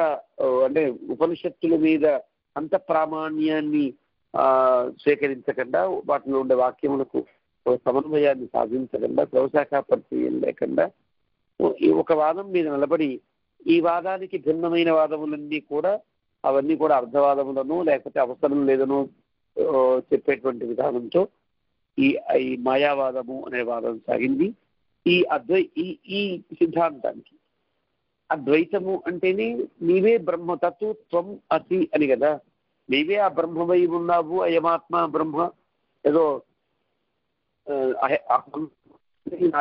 అంటే ఉపనిషత్తుల మీద అంత ప్రామాణ్యాన్ని స్వీకరించకుండా, వాటిలో ఉండే వాక్యములకు సమన్వయాన్ని సాధించకుండా, ప్రవశాఖ పరిచయం లేకుండా ఒక వాదం మీద నిలబడి ఈ వాదానికి భిన్నమైన వాదములన్నీ కూడా అవన్నీ కూడా అర్థవాదములను లేకపోతే అవసరం లేదనో చెప్పేటువంటి విధానంతో ఈ ఈ మాయావాదము అనే వాదం సాగింది. ఈ ఈ సిద్ధాంతానికి అద్వైతము అంటేనే నీవే బ్రహ్మతత్వ త్వం అసి అని కదా, నీవే ఆ బ్రహ్మమై ఉన్నావు, అయమాత్మ బ్రహ్మ, ఏదో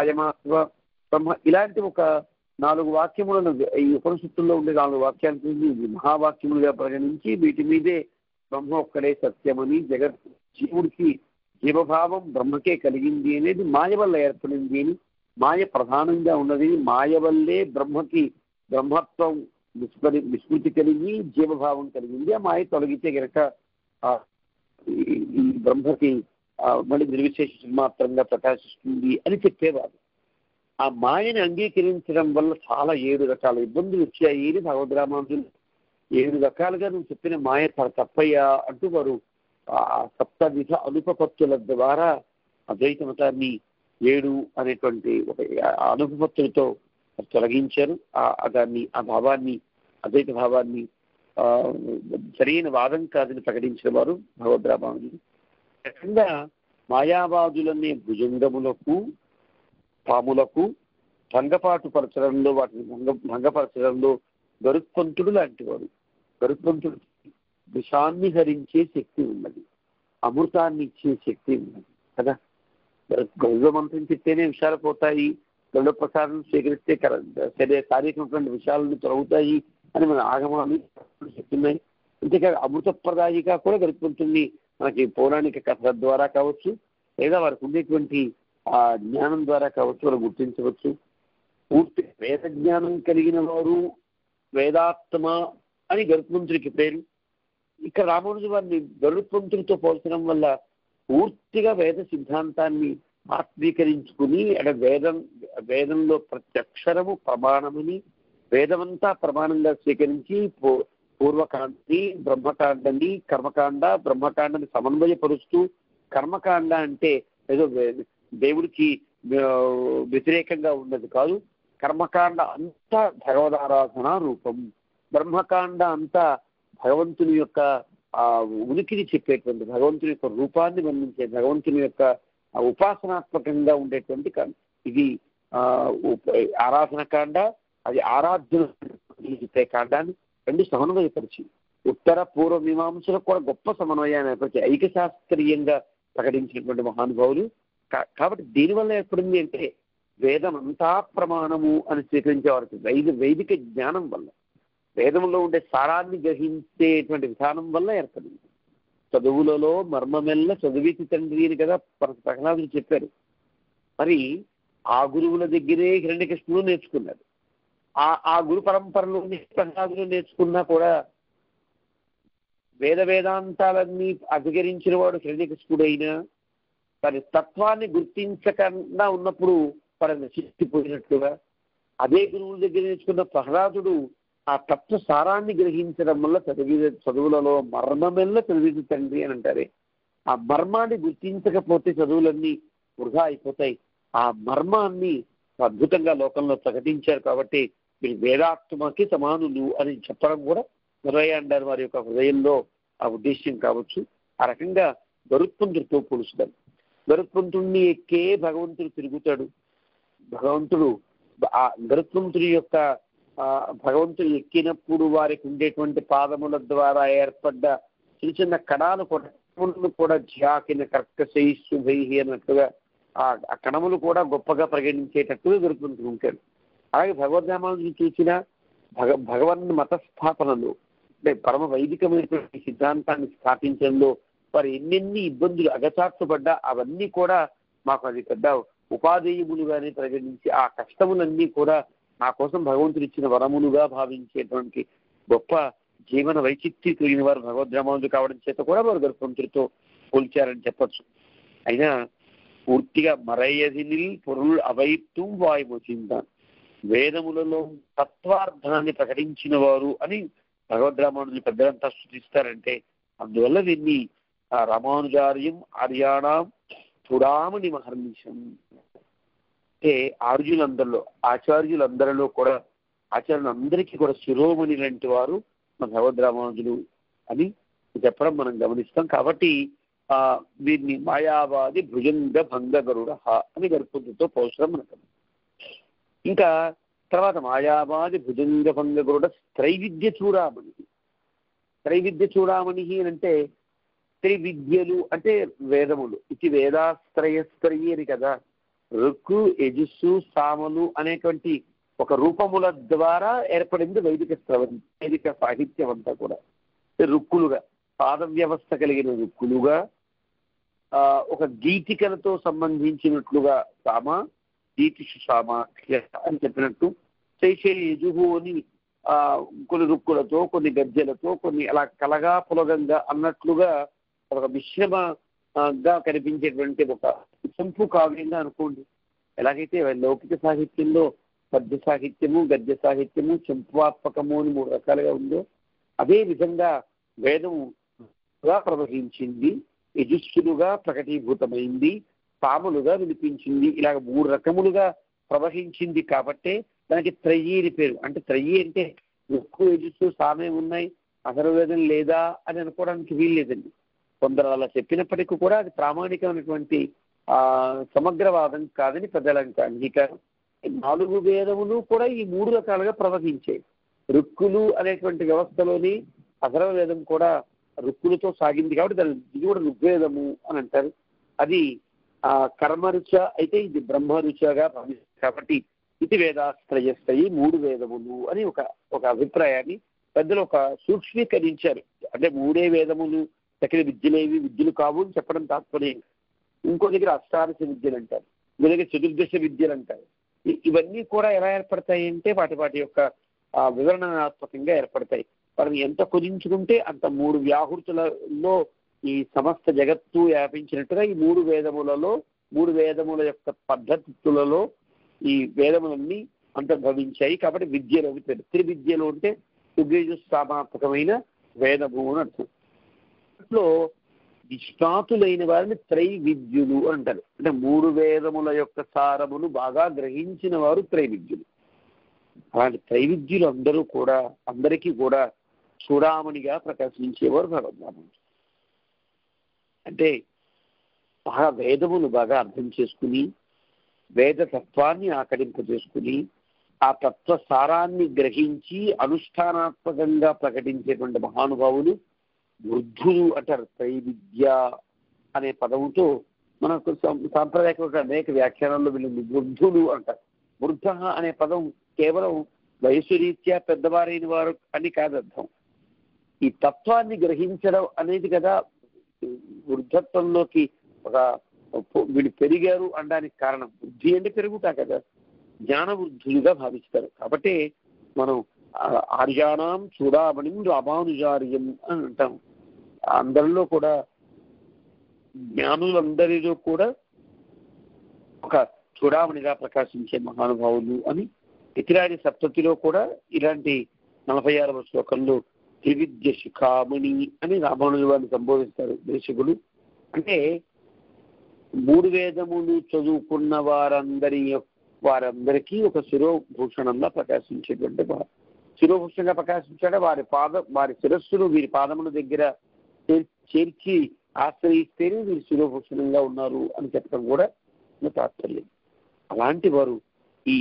అయమాత్మ బ్రహ్మ ఇలాంటి ఒక 4 వాక్యములను ఈ ఉపనిషత్తుల్లో ఉండే 4 వాక్యాలను మహావాక్యములుగా పరిగణించి వీటి మీదే బ్రహ్మ ఒక్కడే సత్యమని, జగత్ జీవుడికి జీవభావం బ్రహ్మకే కలిగింది అనేది మాయ వల్ల ఏర్పడింది అని, మాయ ప్రధానంగా ఉన్నది, మాయ వల్లే బ్రహ్మకి బ్రహ్మత్వం విస్మృతి కలిగి జీవభావం కలిగింది. ఆ మాయ తొలగితే గనక ఈ బ్రహ్మకి మళ్ళీ నిర్విశేష మాత్రంగా ప్రకాశిస్తుంది అని చెప్పేవారు. ఆ మాయని అంగీకరించడం వల్ల చాలా 7 రకాల ఇబ్బందులు వచ్చాయి అని భగవద్ రామానుజులు 7 రకాలుగా నువ్వు చెప్పిన మాయ తప్పయ్యా అంటూ వారు సప్తవిధ అనుపపత్తుల ద్వారా అద్వైత మతాన్ని 7 అనేటువంటి ఒక అనుపపత్తులతో తొలగించారు. దాన్ని ఆ భావాన్ని అద్వైత భావాన్ని సరైన వాదం కాదని ప్రకటించిన వారు భగవద్ రామానుజులు. రకంగా మాయావాదులనే భుజంగములకు పాములకు భంగపాటు పరచడంలో, వాటిని భంగపరచడంలో గరుత్మంతుడు లాంటి వాడు. గరుత్మంతుడు విషాన్ని హరించే శక్తి ఉన్నది, అమృతాన్ని ఇచ్చే శక్తి ఉన్నది కదా. గరుడ మంత్రం చెప్తేనే విషయాలు పోతాయి, గరుడ ప్రసాదం స్వీకరిస్తే శారీరకమైనటువంటి విషయాలను తొలగుతాయి అని మన ఆగమాలు చెప్తున్నాయి. అంతేకాదు అమృతప్రదాయిగా కూడా గరుత్మంతుడిని మనకి పౌరాణిక కథల ద్వారా కావచ్చు, లేదా వారికి ఉండేటువంటి ఆ జ్ఞానం ద్వారా కావచ్చు మనం గుర్తించవచ్చు. పూర్తి వేద జ్ఞానం కలిగిన వారు వేదాత్మ అని గరుత్మంతుడికి పేరు. ఇక్కడ రామానుజు వారిని గరుత్మంతుడితో పోల్చడం వల్ల పూర్తిగా వేద సిద్ధాంతాన్ని ఆత్మీకరించుకుని వేదంలో ప్రతి అక్షరము ప్రమాణమని, వేదమంతా ప్రమాణంగా స్వీకరించి పూర్వకాండని బ్రహ్మకాండని కర్మకాండ బ్రహ్మకాండని సమన్వయపరుస్తూ, కర్మకాండ అంటే ఏదో దేవుడికి వ్యతిరేకంగా ఉన్నది కాదు, కర్మకాండ అంతా భగవదారాధన రూపం, బ్రహ్మకాండ అంతా భగవంతుని యొక్క ఉనికిని చెప్పేటువంటి, భగవంతుని యొక్క రూపాన్ని వర్ణించే, భగవంతుని యొక్క ఉపాసనాత్మకంగా ఉండేటువంటి ఇది ఆరాధన కాండ, అది ఆరాధ్య కాండాన్ని 2 సమన్వయపరిచి ఉత్తర పూర్వ మీమాంసలకు కూడా గొప్ప సమన్వయాన్ని ఏర్పరిచి ఐకశాస్త్రీయంగా ప్రకటించినటువంటి మహానుభావులు. కాబట్టి దీనివల్ల ఏర్పడింది అంటే వేదం అంతా ప్రమాణము అని స్వీకరించే వారికి వైదిక జ్ఞానం వల్ల, వేదంలో ఉండే సారాన్ని గ్రహించేటువంటి విధానం వల్ల ఏర్పడింది. చదువులలో మర్మమెల్ల చదువుతి తండ్రి అని కదా ప్రహ్లాదుడు చెప్పారు. మరి ఆ గురువుల దగ్గరే హిరణ్యకృష్ణుడు నేర్చుకున్నాడు. ఆ గురు పరంపరలోనే ప్రహ్లాదులు నేర్చుకున్నా కూడా వేదాంతాలన్నీ అధికరించిన వాడు హిరణ్యకృష్ణుడైనా వారి తత్వాన్ని గుర్తించకుండా ఉన్నప్పుడు వారు నశించిపోయినట్లుగా, అదే గురువుల దగ్గర నేర్చుకున్న ప్రహ్లాదుడు ఆ తత్వ సారాన్ని గ్రహించడం వల్ల చదువులలో మర్మమెల్ల చదివి తండ్రి అని అంటారే, ఆ మర్మాన్ని గుర్తించకపోతే చదువులన్నీ వృధా అయిపోతాయి. ఆ మర్మాన్ని అద్భుతంగా లోకంలో ప్రకటించారు. కాబట్టి మీరు వేదాత్మకి సమానులు అని చెప్పడం కూడా మొదలయ్యారు వారి యొక్క హృదయంలో ఆ ఉద్దేశ్యం కావచ్చు. ఆ రకంగా గరుత్మంతుడితో పోలుస్తారు. గరుత్మంతుడిని ఎక్కే భగవంతుడు తిరుగుతాడు. భగవంతుడు ఆ గరుత్మంతుడి యొక్క భగవంతుడు ఎక్కినప్పుడు వారికి ఉండేటువంటి పాదముల ద్వారా ఏర్పడ్డ చిన్న చిన్న కణాలు కూడా ఝాకిన కర్కశై శుభై అన్నట్టుగా ఆ కణములు కూడా గొప్పగా పరిగణించేటట్టుగా గరుత్మంతుడు ఉంటాడు. అలాగే భగవద్రామానుజుని చూసిన భగవన్ మత స్థాపనలో అంటే పరమ వైదికమైనటువంటి సిద్ధాంతాన్ని స్థాపించడంలో వారు ఎన్నెన్ని ఇబ్బందులు అగచార్చబడ్డా అవన్నీ కూడా మాకు అది పెద్ద ఉపాధేయములుగానే పరిగణించి ఆ కష్టములన్నీ కూడా నా కోసం భగవంతుడు ఇచ్చిన వరములుగా భావించేటువంటి గొప్ప జీవన వైచిత్ర్యం కలిగిన వారు భగవద్రామానుజులు కావడం చేత కూడా వారు గరుత్మంతుడితో పోల్చారని చెప్పచ్చు. అయినా పూర్తిగా మరయ్యదిని పొరులు అవైత్తు వాయుమోచిందాన్ వేదములలో తత్వార్థాన్ని ప్రకటించిన వారు అని భగవద్రామానుజులు పెద్దలంతా స్తుతిస్తారంటే అందువల్ల దీన్ని రామానుజార్యం ఆర్యాణం తుడామణి మహర్నిశం అంటే ఆచార్యులందరిలో కూడా ఆచార్యులందరికీ కూడా శిరోమణి లాంటి వారు మన భగవద్రామానుజులు అని చెప్పడం మనం గమనిస్తాం. కాబట్టి దీన్ని మాయావాది భుజంగ భంగ గరుడ అని గరుపుతో పౌరుషం మనకు. ఇంకా తర్వాత మాయావాది భుజంగ భంగ గరుడ త్రైవిద్య చూడామణి. త్రైవిద్య చూడామణి అంటే త్రివిద్యలు అంటే వేదములు. ఇది వేదాస్త్రయస్త్రయి అని కదా. ఋక్కు, యజుస్సు, సామలు అనేటువంటి ఒక రూపముల ద్వారా ఏర్పడింది వైదిక వైదిక సాహిత్యం అంతా కూడా. రుక్కులుగా, పాద వ్యవస్థ కలిగిన రుక్కులుగా, ఒక గీతికలతో సంబంధించినట్లుగా సామ, గీతిషు సామ అని చెప్పినట్టు, శైశయజుహు అని కొన్ని రుక్కులతో, కొన్ని గజ్జలతో, కొన్ని అలా కలగా పులగంగా అన్నట్లుగా ఒక మిశ్రమగా కనిపించేటువంటి ఒక సంపు కావ్యంగా అనుకోండి. ఎలాగైతే లౌకిక సాహిత్యంలో పద్య సాహిత్యము, గద్య సాహిత్యము, చంపాత్మకము అని 3 రకాలుగా ఉందో, అదే విధంగా వేదముగా ప్రవహించింది, యజుస్సులుగా ప్రకటీభూతమైంది, సాములుగా వినిపించింది. ఇలాగ 3 రకములుగా ప్రవహించింది కాబట్టే దానికి త్రయీ అని పేరు. అంటే త్రయీ అంటే ఎక్కువ యజుస్సు సామే ఉన్నాయి, అథర్వవేదం లేదా అని అనుకోవడానికి వీల్లేదండి. కొందరు అలా చెప్పినప్పటికీ కూడా అది ప్రామాణికమైనటువంటి సమగ్రవాదం కాదని పెద్దల అంగీకారం. 4 వేదములు కూడా ఈ 3 రకాలుగా ప్రవహించాయి. రుక్కులు అనేటువంటి వ్యవస్థలోని అథర్వవేదం కూడా రుక్కులతో సాగింది కాబట్టి దాని ఇది కూడా ఋగ్వేదము అని అంటారు. అది కర్మరుచ అయితే ఇది బ్రహ్మరుచగా భావిస్తారు కాబట్టి ఇది వేదాస్త్రయస్థయి 3 వేదములు అని ఒక అభిప్రాయాన్ని పెద్దలు ఒక సూక్ష్మీకరించారు. అంటే 3 వేదములు, తగిన విద్యలేవి విద్యలు కావు అని చెప్పడం తాత్పర్యం. ఇంకో దగ్గర అష్టాదశ విద్యలు అంటారు, ఇంకో దగ్గర చతుర్దశ విద్యలు అంటారు. ఇవన్నీ కూడా ఎలా ఏర్పడతాయి అంటే వాటి యొక్క వివరణాత్మకంగా ఏర్పడతాయి. మనం ఎంత కుదించుకుంటే అంత 3 వ్యాహృతులలో ఈ సమస్త జగత్తు వ్యాపించినట్టుగా ఈ 3 వేదములలో 3 వేదముల యొక్క పద్ధతులలో ఈ వేదములన్నీ అంతర్భవించాయి. కాబట్టి విద్యలు అని పేరు. త్రివిద్యలు అంటే ఋగ్యజుస్సామాత్మకమైన వేదము అని అర్థం. దాంట్లో నిష్ణాతులైన వారిని త్రైవిద్యులు అంటారు. అంటే 3 వేదముల యొక్క సారమును బాగా గ్రహించిన వారు త్రైవిద్యులు. అలాంటి త్రైవిద్యులు అందరికీ కూడా చూడామణిగా ప్రకాశించేవారు భగవద్రాముడు. అంటే బాగా వేదములు బాగా అర్థం చేసుకుని, వేద తత్వాన్ని ఆకలింపజేసుకుని, ఆ తత్వ సారాన్ని గ్రహించి అనుష్ఠానాత్మకంగా ప్రకటించేటువంటి మహానుభావులు వృద్ధులు అంటారు. త్రైవిద్య అనే పదముతో మనకు సాంప్రదాయక అనేక వ్యాఖ్యానాల్లో వీళ్ళు వృద్ధులు అంటారు. వృద్ధ అనే పదం కేవలం వయసు రీత్యా పెద్దవారైన వారు అని కాదు అర్థం. ఈ తత్వాన్ని గ్రహించడం అనేది కదా వృద్ధత్వంలోకి వీళ్ళు పెరిగారు అనడానికి కారణం. వృద్ధి అంటే పెరుగుతా కదా, జ్ఞాన వృద్ధులుగా భావిస్తారు. కాబట్టి మనం ఆర్యాణం చూడామణి రామానుజార్యం అని అంటాం. అందరిలో కూడా జ్ఞానులందరిలో కూడా ఒక చూడామణిగా ప్రకాశించే మహానుభావులు అని ఇతిరాజ సప్తతిలో కూడా ఇలాంటి 46వ శ్లోకంలో త్రివిద్య శిఖామణి అని రామానుజు వారిని సంబోధిస్తారు దేశకులు. అంటే 3 వేదములు చదువుకున్న వారందరికీ ఒక శిరోభూషణంగా ప్రకాశించేటువంటి శిరోభూషణంగా ప్రకాశించాడు. వారి శిరస్సును వీరి పాదముల దగ్గర చేర్చి ఆశ్రయిస్తేనే వీరు శిరోభూషణంగా ఉన్నారు అని చెప్పడం కూడా తాత్పర్యం. అలాంటి వారు ఈ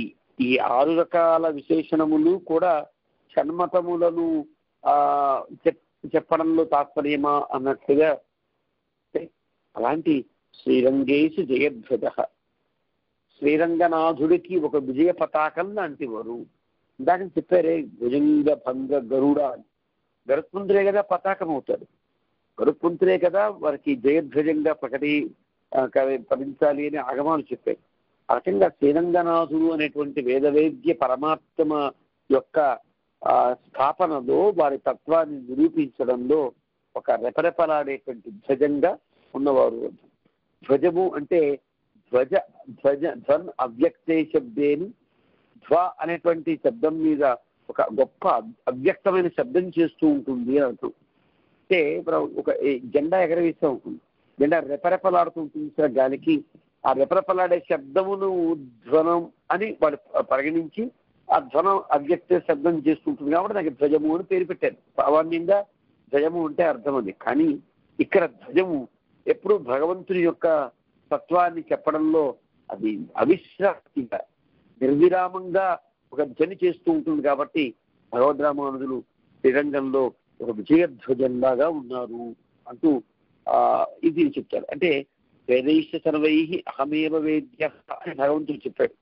6 రకాల విశేషణములు కూడా షణ్మతములను చెప్పడంలో తాత్పర్యమా అన్నట్లుగా అలాంటి శ్రీరంగేశు జయధ్వజ, శ్రీరంగనాథుడికి ఒక విజయ పతాకం లాంటి వారు. ఇందాక చెప్పారే భుజంగ భంగ గరుడ అని. గరుత్మంతుడే కదా పతాకం అవుతాడు, గరుత్మంతుడే కదా వారికి జయధ్వజంగా ఫలించాలి అని ఆగమాలు చెప్పాయి. ఆ రకంగా శ్రీరంగనాథుడు అనేటువంటి వేదవేద్య పరమాత్మ యొక్క స్థాపనలో వారి తత్వాన్ని నిరూపించడంలో ఒక రెపరెపలాడేటువంటి ధ్వజంగా ఉన్నవారు. ధ్వజము అంటే ధ్వన్ అవ్యక్తే శబ్దేని ధ్వ అనేటువంటి శబ్దం మీద ఒక గొప్ప అవ్యక్తమైన శబ్దం చేస్తూ ఉంటుంది అని అంటూ. అంటే ఒక జెండా ఎగరవేస్తూ ఉంటుంది, జెండా రెపరెపలాడుతూ ఉంటుంది గాలికి. ఆ రెపరెపలాడే శబ్దమును ధ్వనం అని వాళ్ళు పరిగణించి ఆ ధ్వనం అవ్యక్త శబ్దం చేసుకుంటుంది కాబట్టి నాకు ధ్వజము అని పేరు పెట్టారు. సామాన్యంగా ధ్వజము అంటే అర్థం అది. కానీ ఇక్కడ ధ్వజము ఎప్పుడు భగవంతుని యొక్క తత్వాన్ని చెప్పడంలో అది అవిశ్రాంతిగా నిర్విరామంగా ఒక ధ్వని చేస్తూ ఉంటుంది. కాబట్టి భగవద్ రామానుజులు శ్రీరంగంలో ఒక విజయధ్వజంలాగా ఉన్నారు అంటూ ఇది చెప్తారు. అంటే వేదైశ్య సర్వై అహమేవ వేద్య అని భగవంతుడు చెప్పాడు.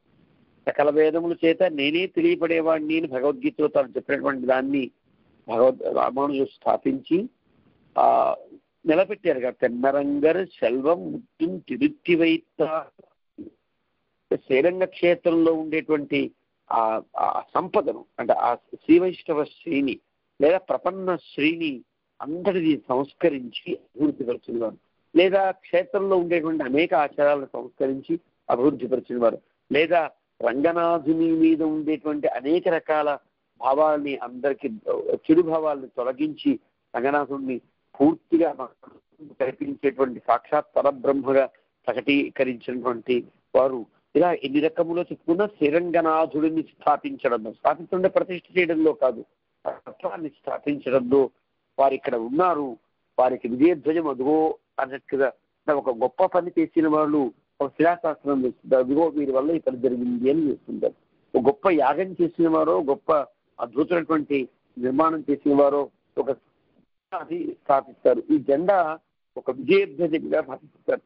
సకల వేదముల చేత నేనే తెలియపడేవాడిని అని భగవద్గీతలో తాను చెప్పినటువంటి దాన్ని రామానుజులు స్థాపించి నిలబెట్టారు కదా. తెన్నరంగర్ సెల్వం ముత్యం తిరుత్తి వైత. శ్రీరంగ క్షేత్రంలో ఉండేటువంటి ఆ సంపదను అంటే ఆ శ్రీవైష్ణవ శ్రీని లేదా ప్రపన్న శ్రీని అందరిది సంస్కరించి అభివృద్ధి పరిచిన వారు, లేదా క్షేత్రంలో ఉండేటువంటి అనేక ఆచారాలను సంస్కరించి అభివృద్ధి పరిచిన వారు, లేదా రంగనాథుని మీద ఉండేటువంటి అనేక రకాల భావాల్ని అందరికి చెడు భావాలను తొలగించి రంగనాథుడిని పూర్తిగా కల్పించేటువంటి సాక్షాత్ పరబ్రహ్మగా ప్రకటీకరించినటువంటి వారు. ఇలా ఎన్ని రకములో చెప్పుకున్నా శ్రీరంగనాథుడిని స్థాపించడంలో ప్రతిష్ఠ చేయడంలో కాదు, తత్వాన్ని స్థాపించడంలో వారు ఇక్కడ ఉన్నారు, వారికి విజయధ్వజం అదుగో అన్నట్టుగా ఒక గొప్ప పని చేసిన వాళ్ళు ఒక శిలాశాస్త్రం చేస్తుంటారు. అదిగో వీరి వల్ల ఈ పని జరిగింది అని చేస్తుంటారు. ఒక గొప్ప యాగం చేసిన వారో గొప్ప అద్భుతమైనటువంటి నిర్మాణం చేసిన వారో ఒక అది స్థాపిస్తారు. ఈ జెండా ఒక విజయధ్వజంగా భావిస్తారు.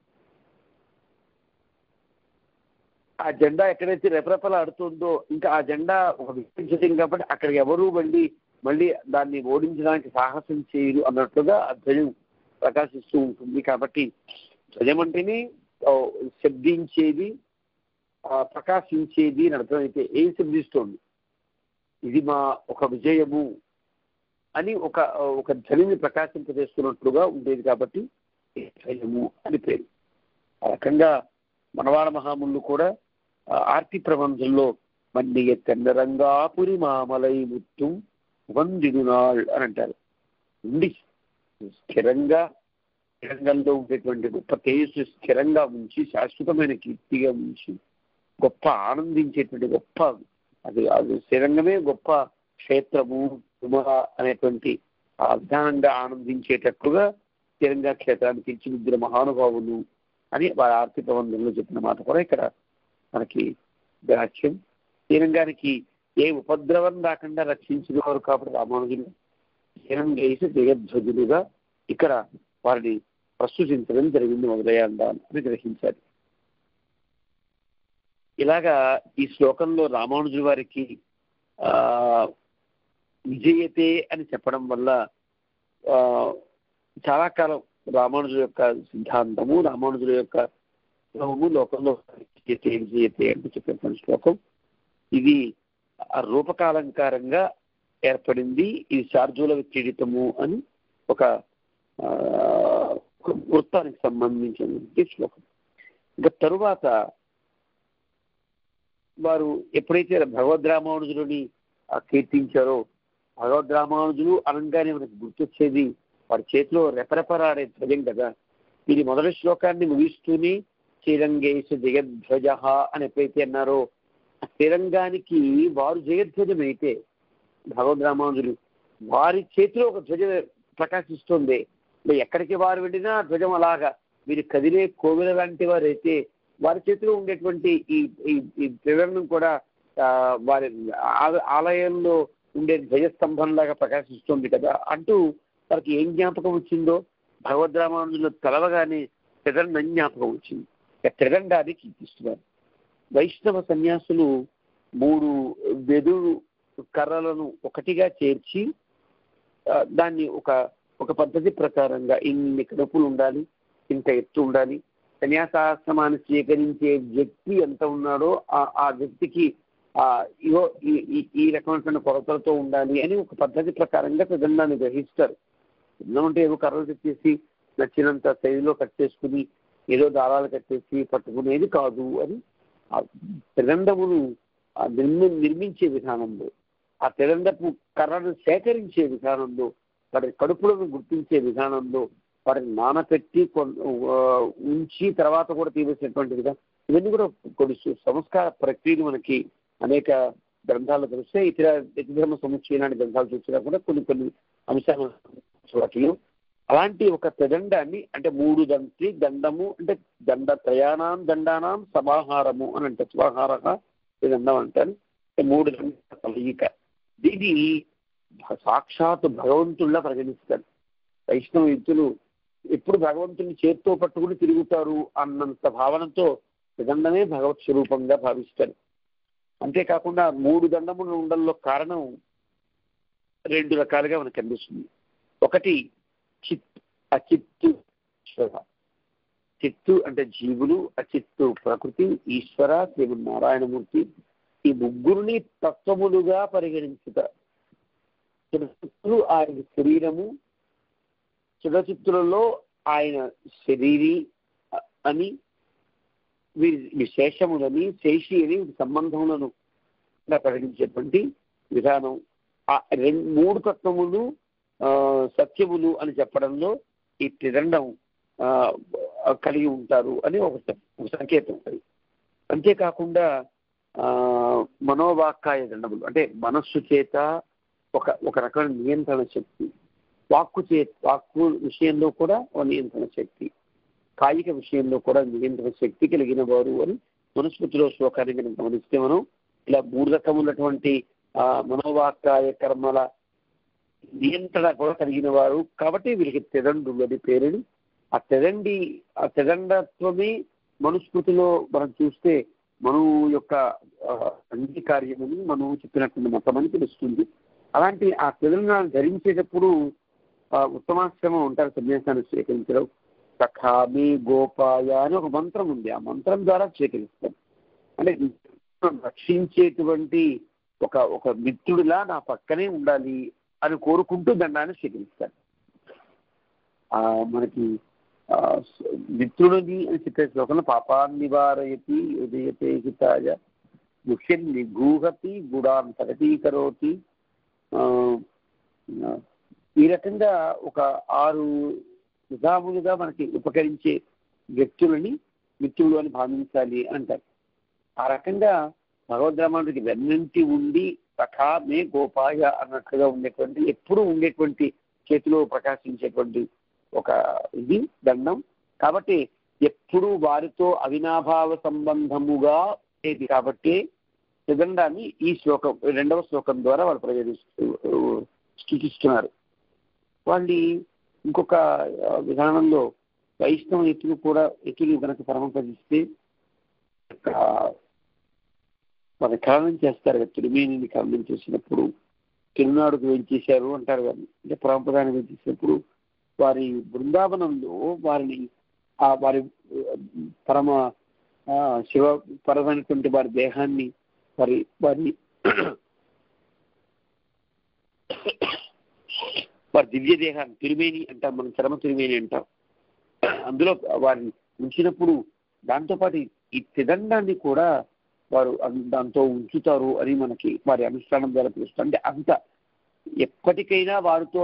ఆ జెండా ఎక్కడైతే రెపరెపలాడుతుందో ఇంకా ఆ జెండా ఒక విజయం కాబట్టి అక్కడికి ఎవరూ మళ్ళీ దాన్ని ఓడించడానికి సాహసం చేయరు అన్నట్లుగా ఆ ధ్వజం ప్రకాశిస్తూ ఉంటుంది. కాబట్టి ధ్వజం అంటేనే శబ్దించేది, ప్రకాశించేది అని అర్థమైతే ఏం శబ్దిస్తోంది, ఇది మా ఒక విజయము అని ఒక ధ్వనిని ప్రకాశింపజేస్తున్నట్లుగా ఉండేది. కాబట్టి ధ్వజము అని పేరు. ఆ రకంగా మనవాడ మహాములు కూడా ఆర్తి ప్రబంధంలో మన్నియ తెన్నరంగాపురి మామలై ముత్తుం వందిడునాళ్ అని అంటారు. ఉండి స్థిరంగా రంగంలో ఉండేటువంటి గొప్ప తేజస్సు స్థిరంగా ఉంచి శాశ్వతమైన కీర్తిగా ఉంచి గొప్ప ఆనందించేటువంటి గొప్ప అది శ్రీరంగమే గొప్ప క్షేత్రము అనేటువంటి అధ్యానంగా ఆనందించేటట్లుగా శ్రీరంగ క్షేత్రాన్ని తీర్చిదిద్దిన మహానుభావులు అని వారి ఆర్తి ప్రబంధంలో చెప్పిన మాట కూడా ఇక్కడ మనకి గ్రాహ్యం. శ్రీరంగానికి ఏ ఉపద్రవం రాకుండా రక్షించినవారు కాబట్టి రామానుజులు శ్రీరంగేశ జయధ్వజులుగా ఇక్కడ వారిని ప్రస్తుతించడం జరిగింది మొదలయ్యాండాన్ని అని గ్రహించారు. ఇలాగా ఈ శ్లోకంలో రామానుజుల వారికి విజయతే అని చెప్పడం వల్ల చాలా కాలం రామానుజుల యొక్క సిద్ధాంతము, రామానుజుల యొక్క లోకంలో విజయతే అంటే చెప్పిన శ్లోకం ఇది రూపకాలంకారంగా ఏర్పడింది. ఇది శార్దూల విక్రీడితము అని ఒక వృత్తానికి సంబంధించిన శ్లోకం. ఇంకా తరువాత వారు ఎప్పుడైతే భగవద్ రామానుజులని కీర్తించారో, భగవద్ రామానుజులు అనగానే మనకు గుర్తొచ్చేది వారి చేతిలో రెపరెపరాడే ధ్వజం కదా. ఇది మొదటి శ్లోకాన్ని ముగిస్తూనే శ్రీరంగేశ జయధ్వజ అని ఎప్పుడైతే అన్నారో, శ్రీరంగానికి వారు జయధ్వజం అయితే భగవద్ రామానుజులు వారి చేతిలో ఒక ధ్వజం ప్రకాశిస్తుంది. ఎక్కడికి వారు వెళ్ళినా ధ్వజం అలాగా వీరు కదిలే కోవిల లాంటి వారు అయితే వారి చేతిలో ఉండేటువంటి ఈ త్రివర్ణం కూడా వారి ఆలయంలో ఉండే ధ్వజస్తంభంలాగా ప్రకాశిస్తుంది కదా అంటూ వారికి ఏం జ్ఞాపకం వచ్చిందో భగవద్ రామానుజులు తలవగానే త్రిదండ జ్ఞాపకం వచ్చింది. త్రిదండాన్ని కీర్తిస్తున్నారు. వైష్ణవ సన్యాసులు 3 వెదురు కర్రలను ఒకటిగా చేర్చి దాన్ని ఒక పద్ధతి ప్రకారంగా ఇన్ని కడుపులు ఉండాలి, ఇంత ఎత్తు ఉండాలి, సన్యాసాశ్రమాన్ని స్వీకరించే వ్యక్తి ఎంత ఉన్నాడో ఆ వ్యక్తికి ఇగో ఈ రకమైన కొలతలతో ఉండాలి అని ఒక పద్ధతి ప్రకారంగా త్రిదండాన్ని గ్రహిస్తారు. ఎందుకంటే ఏదో కర్రలు తెచ్చేసి నచ్చినంత శైలిలో కట్ చేసుకుని ఏదో దారాలు కట్టేసి పట్టుకునేది కాదు అని ఆ త్రిదండమును నిర్మించే విధానంలో, ఆ త్రిదండపు కర్రను సేకరించే విధానంలో, వారి కడుపులను గుర్తించే విధానంలో, వారిని నానపెట్టి ఉంచి తర్వాత కూడా తీసేసినటువంటి విధానం, ఇవన్నీ కూడా కొన్ని సంస్కార ప్రక్రియలు మనకి అనేక గ్రంథాలు తెలిస్తే ఇతర ధర్మ సముచ్చయనాన్ని గ్రంథాలు చూసినా కూడా కొన్ని అంశాలు వాటిలో అలాంటి ఒక త్రిదండాన్ని అంటే మూడు దండము అంటే త్రయాణం దండానాం సమాహారము అని అంటే సమాహార త్రిదండం అంటారు. మూడు దండ కలయిక. దీన్ని సాక్షాత్ భగవంతుల్లా పరిగణిస్తారు. వైష్ణవ యుక్తులు ఎప్పుడు భగవంతుని చేత్తో పట్టుకుని తిరుగుతారు అన్నంత భావనతో త్రిదండమే భగవత్ స్వరూపంగా భావిస్తారు. అంతేకాకుండా మూడు దండములు ఉండడంలో కారణం రెండు రకాలుగా మనకు కనిపిస్తుంది. ఒకటి అచిత్తు ఈశ్వర. చిత్తు అంటే జీవులు, అచిత్తు ప్రకృతి, ఈశ్వర శ్రీమన్నారాయణమూర్తి. ఈ ముగ్గురిని తత్వములుగా పరిగణించుట. చిత్తు ఆయన శరీరము, చిత్తలలో ఆయన శరీరి అని, విశేషములని, శేషి అని సంబంధములను పరిగణించేటువంటి విధానం. మూడు తత్వములు సత్యములు అని చెప్పడంలో ఈ త్రిదండం కలిగి ఉంటారు అని ఒక సంకేతం అది. అంతేకాకుండా మనోవాక్కాయ దండములు అంటే మనస్సు చేత ఒక రకమైన నియంత్రణ శక్తి, వాక్కు విషయంలో కూడా ఒక నియంత్రణ శక్తి, కాయిక విషయంలో కూడా నియంత్రణ శక్తి కలిగిన వారు అని మనుస్మృతిలో శ్లోకాన్ని కనుక గమనిస్తే మనం ఇలా మూడు రకములటువంటి మనోవాక్కాయ కర్మల నియంత్రణ కూడా కలిగిన వారు కాబట్టి వీరికి త్రిదండులు అని పేరుని. ఆ త్రిదండత్వమే మనుస్మృతిలో మనం చూస్తే మనువు యొక్క అంగీకార్యమని మనువు చెప్పినటువంటి మతమని తెలుస్తుంది. అలాంటి ఆ త్రిదండాన్ని ధరించేటప్పుడు ఉత్తమాశ్రమం ఉంటారు సన్యాసాన్ని స్వీకరించడం. సఖామి గోపాయ అని ఒక మంత్రం ఉంది. ఆ మంత్రం ద్వారా స్వీకరిస్తారు. అంటే రక్షించేటువంటి ఒక మిత్రుడిలా నా పక్కనే ఉండాలి అని కోరుకుంటూ దండాన్ని స్వీకరిస్తారు. మనకి మిత్రుడిని అని చెప్పే శ్లోకంలో పాపాన్ని నివారయతి ఉదయతే హితాయ ముఖ్యం నిగూహతి గుడాంతరతీకరోతి. ఈ రకంగా ఒక 6 విధాములుగా మనకి ఉపకరించే వ్యక్తులని మిత్రులు అని భావించాలి అంటారు. ఆ రకంగా భగవద్రామానికి వెన్నంటి ఉండి సఖా మే గోపాయ అన్నట్లుగా ఉండేటువంటి ఎప్పుడూ ఉండేటువంటి చేతిలో ప్రకాశించేటువంటి ఒక ఇది దండం. కాబట్టి ఎప్పుడు వారితో అవినాభావ సంబంధముగా ఉండేది కాబట్టి త్రిదండాన్ని ఈ శ్లోకం 2వ శ్లోకం ద్వారా వాళ్ళు సూచిస్తున్నారు. వాళ్ళు ఇంకొక విధానంలో వైష్ణవ ఎత్తులు కనుక పరమపదిస్తే వారి ఖననం చేస్తారు కదా. తిరుమేనిని ఖననం చేసినప్పుడు తిరునాడుకు వేయించేశారు అంటారు. వారిని అంటే పరమపదాన్ని వేయించేసినప్పుడు వారి బృందావనంలో వారి పరమ శివపరమైనటువంటి వారి దేహాన్ని వారి దివ్య దేహాన్ని తిరుమేని అంటాం, మనం చరమ తిరుమేని అంటాం. అందులో వారిని ఉంచినప్పుడు దాంతోపాటు ఈ త్రిదండాన్ని కూడా వారు దాంతో ఉంచుతారు అని మనకి వారి అనుష్ఠానం ద్వారా తెలుస్తుంది. అంటే అంత ఎప్పటికైనా వారితో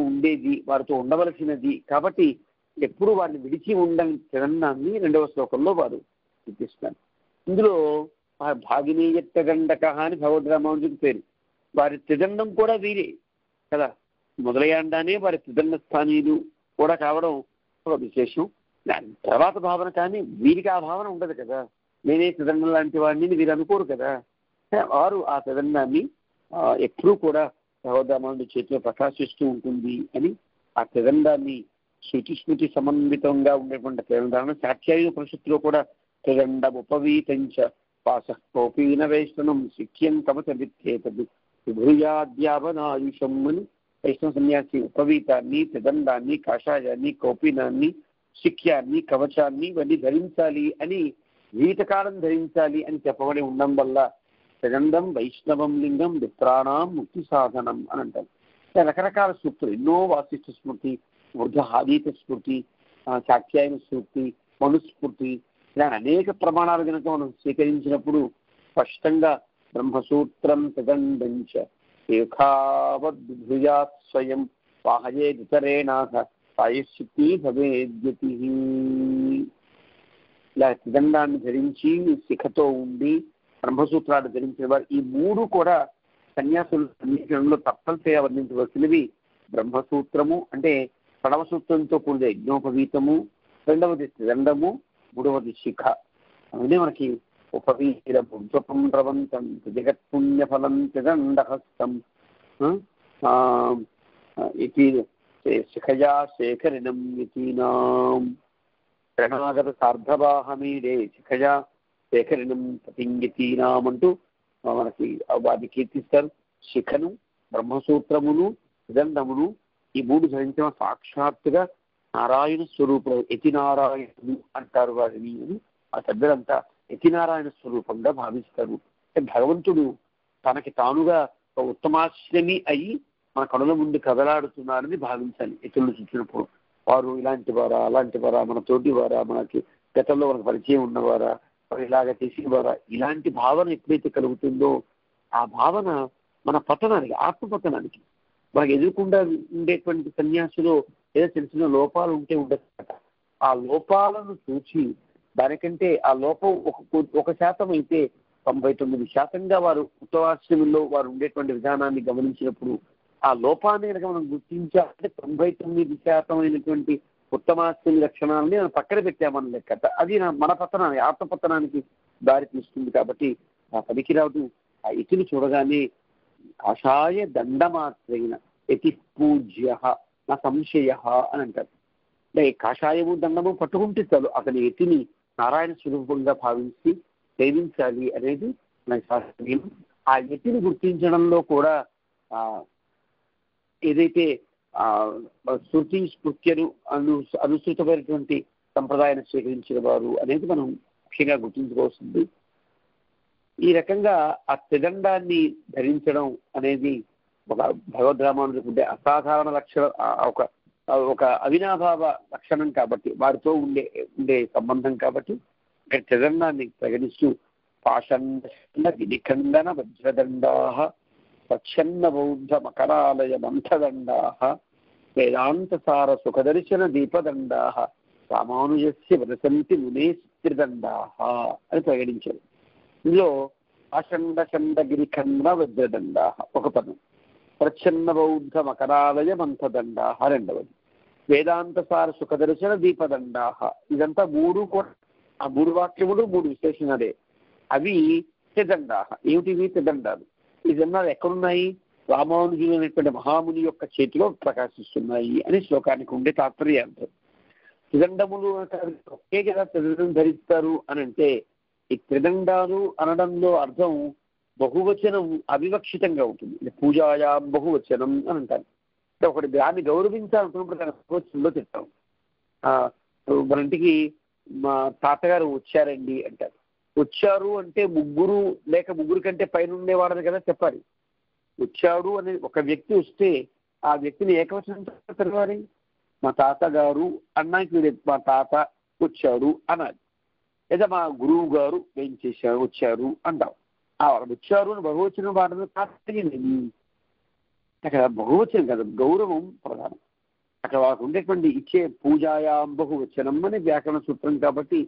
ఉండేది, వారితో ఉండవలసినది కాబట్టి ఎప్పుడు వారిని విడిచి ఉండని త్రిదండాన్ని 2వ శ్లోకంలో వారు చూపిస్తారు. ఇందులో భాగినీయ త్రిదండక అని భగవద్రామానుజుకి పేరు. వారి త్రిదండం కూడా వీరే కదా. మొదలయ్యాండానే వారి త్రిదండ స్థానీయులు కూడా కావడం ఒక విశేషం. దాని తర్వాత భావన కానీ వీరికి ఆ భావన ఉండదు కదా. నేనే త్రిదండం లాంటి వాడిని వీరు అనుకోరు కదా. వారు ఆ త్రిదండాన్ని ఎప్పుడూ కూడా భగవద్రామానుడి చేతిలో ప్రకాశిస్తూ ఉంటుంది అని ఆ త్రిదండాన్ని శృతి సమన్వితంగా ఉండేటువంటి త్రిదండాన్ని సాఖ్యాయు ఉపనిషత్తులో కూడా త్రిదండ ఉపవీతంచ పాసోపీన వైష్ణవం శిక్ష్యం కవచ విత్తేతదు విభూయాద్యావనాయుషం అని వైష్ణవ సన్యాసి ఉపవీతాన్ని, త్రిదండాన్ని, కాషాయాన్ని, కౌపీనాన్ని, శిఖ్యాన్ని, కవచాన్ని ఇవన్నీ ధరించాలి అని జీవితకాలం ధరించాలి అని చెప్పబడి ఉండడం వల్ల త్రిదండం వైష్ణవం లింగం విప్రాణం ముక్తి సాధనం అని అంటారు. రకరకాల సూక్తులు ఎన్నో వాసిష్ఠ స్మృతి, వృద్ధ స్మృతి, సాఖ్యాయన స్మృతి, మనుస్మృతి ఇలా అనేక ప్రమాణాలు కనుక మనం స్వీకరించినప్పుడు స్పష్టంగా బ్రహ్మసూత్రం త్రిదండంచ ఏకావద్భుజాత్ స్వయం వాహయేదితరేణాథ సాయశక్తి భవేద్యతి. ఇలా త్రిదండాన్ని ధరించి శిఖతో ఉండి బ్రహ్మసూత్రాన్ని ధరించిన వారు ఈ 3 కూడా సన్యాసులు అందించడంలో తప్పనిసరిగా వర్ణించవలసినవి. బ్రహ్మసూత్రము అంటే ప్రణవ సూత్రంతో కూడిన యజ్ఞోపవీతము, రెండవది త్రిదండము, మూడవది శిఖ. అవన్నీ మనకి ఉపవీర బుద్ధం రవంతం జగత్పుణ్యఫలం త్రిదండహస్తం శిఖయా శేఖరిణం యతీనాం శరణాగత సార్ధవాహమీడే శిఖయా శేఖరిణం పతింగతీనాం అంటూ మనకి వాటిని కీర్తిస్తారు. శిఖను, బ్రహ్మసూత్రమును, త్రిదండమును ఈ మూడు ధరించిన సాక్షాత్తుగా నారాయణ స్వరూపం, యతినారాయణుడు అంటారు వారిని అని ఆ సభ్యులంతా యతినారాయణ స్వరూపంగా భావిస్తారు. భగవంతుడు తనకి తానుగా ఒక ఉత్తమాశ్రమి అయి మన కనుల ముందు కదలాడుతున్నారని భావించాలి. ఇతరులు చూసినప్పుడు వారు ఇలాంటి వారా, అలాంటి వారా, మన తోటి వారా, మనకి గతంలో మనకు పరిచయం ఉన్నవారా, వారు ఇలాగ చేసిన వారా, ఇలాంటి భావన ఎప్పుడైతే కలుగుతుందో ఆ భావన మన పతనానికి, ఆత్మపతనానికి, మనకు ఎదుర్కొండా ఉండేటువంటి సన్యాసులో ఏదో తెలిసిన లోపాలు ఉంటే ఉండదు. ఆ లోపాలను చూసి దానికంటే ఆ లోపం 1% అయితే 99% వారు ఉత్తమాశ్రమంలో వారు ఉండేటువంటి విధానాన్ని గమనించినప్పుడు ఆ లోపాన్ని కనుక మనం గుర్తించాలంటే 99% ఉత్తమాశ్రమి లక్షణాలని మనం పక్కన పెట్టామని లెక్క. అది మన పతనానికి, ఆత్మపతనానికి దారి తీస్తుంది. కాబట్టి ఆ పనికిరాదు ఆ ఎతిని చూడగానే కాషాయ దండమాత్రైన యతి పూజ్య నా సంశయ అని అంటారు. అంటే కాషాయము దండము పట్టుకుంటే చాలు అతని యతిని నారాయణ స్వరూపంగా భావించి సేవించాలి అనేది మన శాస్త్రీయం. ఆ యతిని గుర్తించడంలో కూడా ఏదైతే శృతి స్మృత్యను అనుసృతమైనటువంటి సంప్రదాయాన్ని స్వీకరించిన వారు అనేది మనం ముఖ్యంగా గుర్తించుకోవాల్సింది. ఈ రకంగా ఆ త్రిదండాన్ని ధరించడం అనేది ఒక భగవద్రామానుడికి ఉండే అసాధారణ లక్షణం, ఒక అవినాభావ లక్షణం కాబట్టి, వారితో ఉండే సంబంధం కాబట్టి ఇక్కడ త్రిదండాన్ని ప్రకటిస్తూ పాషండ వినిఖండన వజ్రదండా ప్రచ్ఛన్న బౌద్ధ మకరాలయ మంథదండా వేదాంతసార సుఖదర్శన దీపదండా రామానుజస్య వదసంతి మునే త్రిదండా అని ప్రకటించారు. ఇందులో పాషండ చండ గిరిఖండ వజ్రదండా ఒక పదం, ప్రచ్ఛన్న బౌద్ధ మకరాలయ మంథదండా రెండవది, వేదాంతసార సుఖదర్శన దీపదండా, ఇదంతా మూడు కూడా ఆ మూడు వాక్యములు మూడు విశేషణలే. అవి త్రిదండా. ఏమిటివి త్రిదండాలు? ఈ దండాలు ఎక్కడున్నాయి? రామానుజులు అనేటువంటి మహాముని యొక్క చేతిలో ప్రకాశిస్తున్నాయి అని శ్లోకానికి ఉండే తాత్పర్యార్థం. త్రిదండములు ఒకే కదా త్రిదండం ధరిస్తారు అని అంటే ఈ త్రిదండాలు అనడంలో అర్థం బహువచనం అవివక్షితంగా ఉంటుంది. పూజాయాం బహువచనం అని అంటారు. అంటే ఒకటి దాన్ని గౌరవించాలనుకున్నప్పుడు దాని బహువచనంలో తిట్టాం. మన ఇంటికి మా తాతగారు వచ్చారండి అంటారు. వచ్చారు అంటే ముగ్గురు లేక ముగ్గురు కంటే పైన ఉండేవాడని కదా చెప్పాలి. వచ్చాడు అనే ఒక వ్యక్తి వస్తే ఆ వ్యక్తిని ఏకవచనంతో తెలవాలి. మా తాతగారు అన్నాకి మా తాత వచ్చాడు అనాలి. లేదా మా గురువు గారు ఏం చేశారు వచ్చారు అంటాం. వచ్చారు అని బహువచనం వాడడం తాతయ్యండి. అక్కడ బహువచనం కదా, గౌరవం ప్రధానం. అక్కడ వాళ్ళకు ఉండేటువంటి ఇచ్చే పూజాయాం బహువచనం అనే వ్యాకరణ సూత్రం కాబట్టి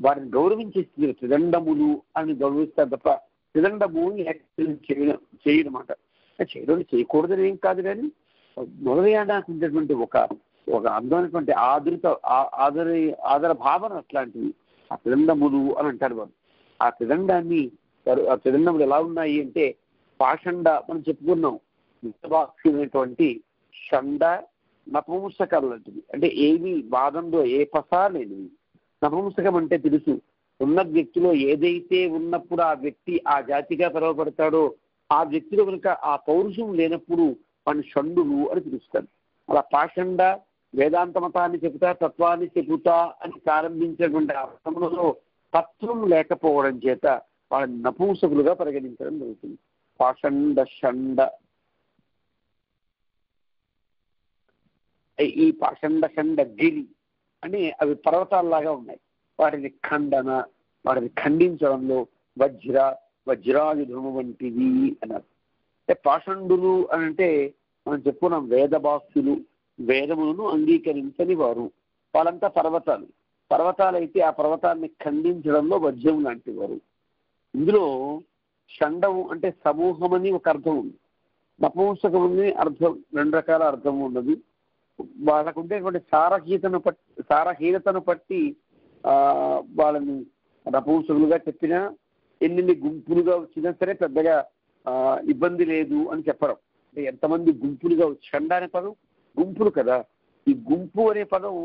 వారిని గౌరవించే స్థితిలో త్రిదండములు అని గౌరవిస్తారు తప్ప త్రిదండము చేయనమాట. చేయడం చేయకూడదని ఏం కాదు, కానీ మొదలయ్యడానికి ఉండేటువంటి ఒక అందమైనటువంటి ఆదర భావన అట్లాంటివి ఆ త్రిదండములు అని అంటారు వారు. ఆ త్రిదండములు ఎలా ఉన్నాయి అంటే పాషండ మనం చెప్పుకున్నాం, అనేటువంటి షండ నపుంసకాలు లాంటివి. అంటే ఏవి వాదంలో ఏ పసా లేనివి. నపుంసకం అంటే తెలుసు, ఉన్న వ్యక్తిలో ఏదైతే ఉన్నప్పుడు ఆ వ్యక్తి ఆ జాతిగా పిలువబడతాడో ఆ వ్యక్తిలో కనుక ఆ పౌరుషం లేనప్పుడు వాడిని షండులు అని పిలుస్తారు. అలా పాషండ వేదాంత మతాన్ని చెబుతా తత్వాన్ని చెబుతా అని ప్రారంభించినటువంటి అర్థంలో తత్వం లేకపోవడం చేత వాళ్ళని నపుంసకులుగా పరిగణించడం జరుగుతుంది. పాషండ షండ, ఈ పాషండ షండ గిరి అని అవి పర్వతాల్లాగా ఉన్నాయి. వాటిని ఖండించడంలో వజ్రాయుధము వంటివి అన్నారు. అంటే పాషండులు అని అంటే మనం చెప్పుకున్నాం వేదభాష్యులు, వేదములను అంగీకరించని వారు. వాళ్ళంతా పర్వతాలు అయితే ఆ పర్వతాన్ని ఖండించడంలో వజ్రం లాంటి వారు. ఇందులో షండము అంటే సమూహం అని ఒక అర్థం ఉంది, నపుంసకం అని అర్థం, రెండు రకాల అర్థం ఉన్నది. వాళ్ళకు ఉండేటువంటి సారహీనతను బట్టి వాళ్ళని నపుంసకులుగా చెప్పినా, ఎన్ని గుంపులుగా వచ్చినా సరే పెద్దగా ఇబ్బంది లేదు అని చెప్పడం. అంటే ఎంతమంది గుంపులుగా చండ అనే పదం గుంపులు కదా. ఈ గుంపు అనే పదం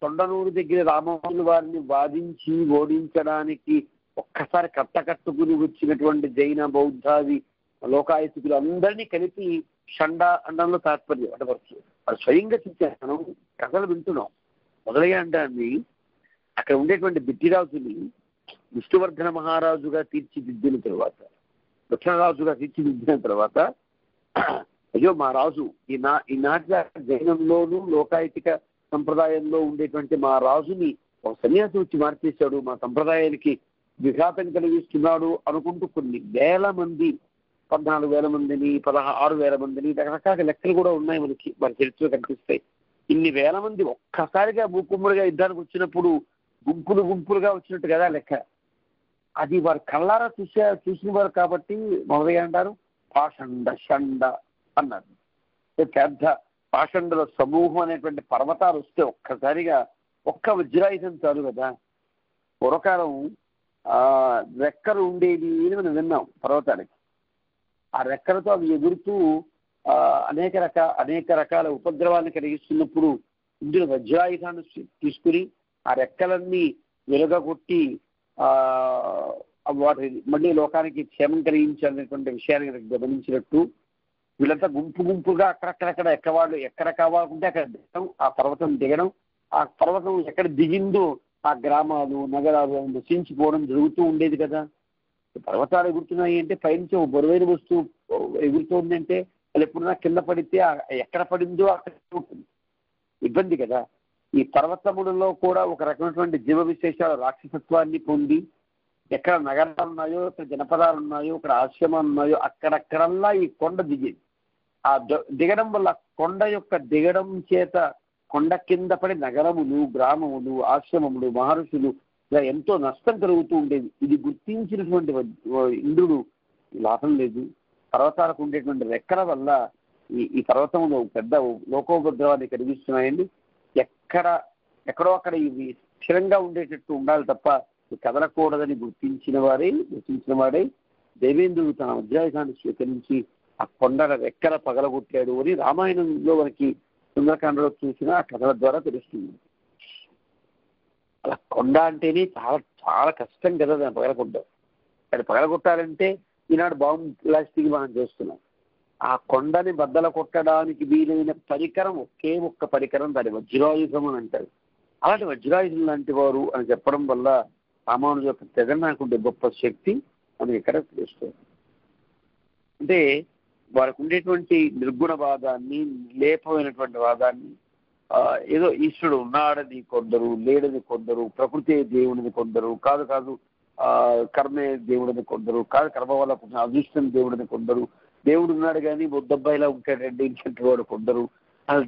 తొండనూరు దగ్గర రామానుజుల వారిని వాదించి ఓడించడానికి ఒక్కసారి కట్టకట్టుకుని వచ్చినటువంటి జైన బౌద్ధాది లోకాయతికులు అందరినీ కలిపి షండ అనడంలో తాత్పర్యం. అంటే వాళ్ళు స్వయంగా చూసాను, కథలు వింటున్నాం. మొదలయ్య అండాన్ని అక్కడ ఉండేటువంటి బిట్టిరాజుని విష్ణువర్ధన మహారాజుగా తీర్చిదిద్దిన తర్వాత, దక్షిణరాజుగా తీర్చిదిద్దిన తర్వాత, అయ్యో మా రాజు ఈనాటి జైనంలోనూ లోకాయతిక సంప్రదాయంలో ఉండేటువంటి మా రాజుని ఒక సన్యాసి వచ్చి మార్చేశాడు, మా సంప్రదాయానికి విఘాతం కలిగిస్తున్నాడు అనుకుంటూ కొన్ని వేల మంది, 14,000 మందిని, 16,000 మందిని, రకరకాల లెక్కలు కూడా ఉన్నాయి మనకి, మన చరిత్రలో కనిపిస్తాయి. ఇన్ని వేల మంది ఒక్కసారిగా భూకుమ్మడిగా యుద్ధానికి వచ్చినప్పుడు గుంపులు గుంపులుగా వచ్చినట్టు కదా లెక్క. అది వారు కళ్ళారా చూసిన వారు కాబట్టి మొదలయ్య అంటారు పాషండ షండ అన్నారు. పెద్ద పాషండుల సమూహం అనేటువంటి పర్వతాలు వస్తే ఒక్కసారిగా ఒక్క వజ్రాయుధం చాలు కదా. పూర్వకాలం రెక్కలు ఉండేది అని మనం విన్నాం పర్వతానికి. ఆ రెక్కలతో అవి ఎగురుతూ అనేక రకాల ఉపద్రవాన్ని కలిగిస్తున్నప్పుడు ఇందులో వజ్రాయుధాన్ని తీసుకుని ఆ రెక్కలన్నీ వెలుగగొట్టి వాటి మళ్ళీ లోకానికి క్షేమం కలిగించాలనేటువంటి విషయాన్ని గమనించినట్టు వీళ్ళంతా గుంపుగా అక్కడక్కడక్కడ ఎక్కడ కావాలనుకుంటే అక్కడ దిగడం, ఆ పర్వతం దిగడం, ఆ పర్వతం ఎక్కడ దిగిందో ఆ గ్రామాలు నగరాలు నశించిపోవడం జరుగుతూ ఉండేది కదా. పర్వతాలు ఎగురుతున్నాయి అంటే పైనుంచి ఒక బరువైన వస్తువు ఎగురుతోందంటే అది ఎప్పుడన్నా కింద పడితే ఎక్కడ పడిందో అక్కడ ఉంటుంది, ఇబ్బంది కదా. ఈ పర్వతములలో కూడా ఒక రకమైనటువంటి జీవ విశేషాలు రాక్షసత్వాన్ని పొంది ఎక్కడ నగరాలు ఉన్నాయో, ఇక్కడ జనపదాలు ఉన్నాయో, ఇక్కడ ఆశ్రమాలు ఉన్నాయో అక్కడక్కడల్లా ఈ కొండ దిగేది. ఆ దిగడం వల్ల కొండ యొక్క దిగడం చేత కొండ కింద పడి నగరములు, గ్రామములు, ఆశ్రమములు, మహర్షులు ఇలా ఎంతో నష్టం కలుగుతూ ఉండేది. ఇది గుర్తించినటువంటి ఇంద్రుడు లాభం లేదు, పర్వతాలకు ఉండేటువంటి రెక్కల వల్ల ఈ పర్వతంలో పెద్ద లోకోపద్రవాన్ని కలిగిస్తున్నాయండి. ఎక్కడో అక్కడ ఇవి స్థిరంగా ఉండేటట్టు ఉండాలి తప్ప కదలకూడదని గుర్తించిన వాడే దేవేంద్రుడు తన వజ్రాయుధాన్ని స్వీకరించి ఆ కొండల రెక్కల పగలగొట్టాడు అని రామాయణంలో మనకి సుందరకాండలో చూసిన ఆ కథల ద్వారా తెలుస్తుంది. అలా కొండ అంటేనే చాలా చాలా కష్టం కదా దాన్ని పగలగొట్టడం. అది పగలగొట్టాలంటే ఈనాడు బాంబు ప్లాస్టిక్ మనం చేస్తున్నాం. ఆ కొండని బద్దల కొట్టడానికి వీలైన పరికరం ఒక్క పరికరం, దాని వజ్రాయుధం అని అంటారు. అలాంటి వజ్రాయుధం లాంటి వారు అని చెప్పడం వల్ల రామానుజు యొక్క తెగనాకుండే గొప్ప శక్తి మనకి ఇక్కడ తెలుస్తుంది. అంటే వారికి ఉండేటువంటి నిర్గుణ వాదాన్ని, లేపమైనటువంటి వాదాన్ని, ఏదో ఈశ్వరుడు ఉన్నాడని కొందరు, లేడని కొందరు, ప్రకృతి దేవుడిని కొందరు, కాదు కర్మే దేవుడిని కొందరు, కాదు కర్మ వల్ల అదృష్టం దేవుడిని కొందరు, దేవుడు ఉన్నాడు కానీ బొద్దబ్బాయిలా ఉంటాడండి అని చెప్పేవాడు కొందరు, అసలు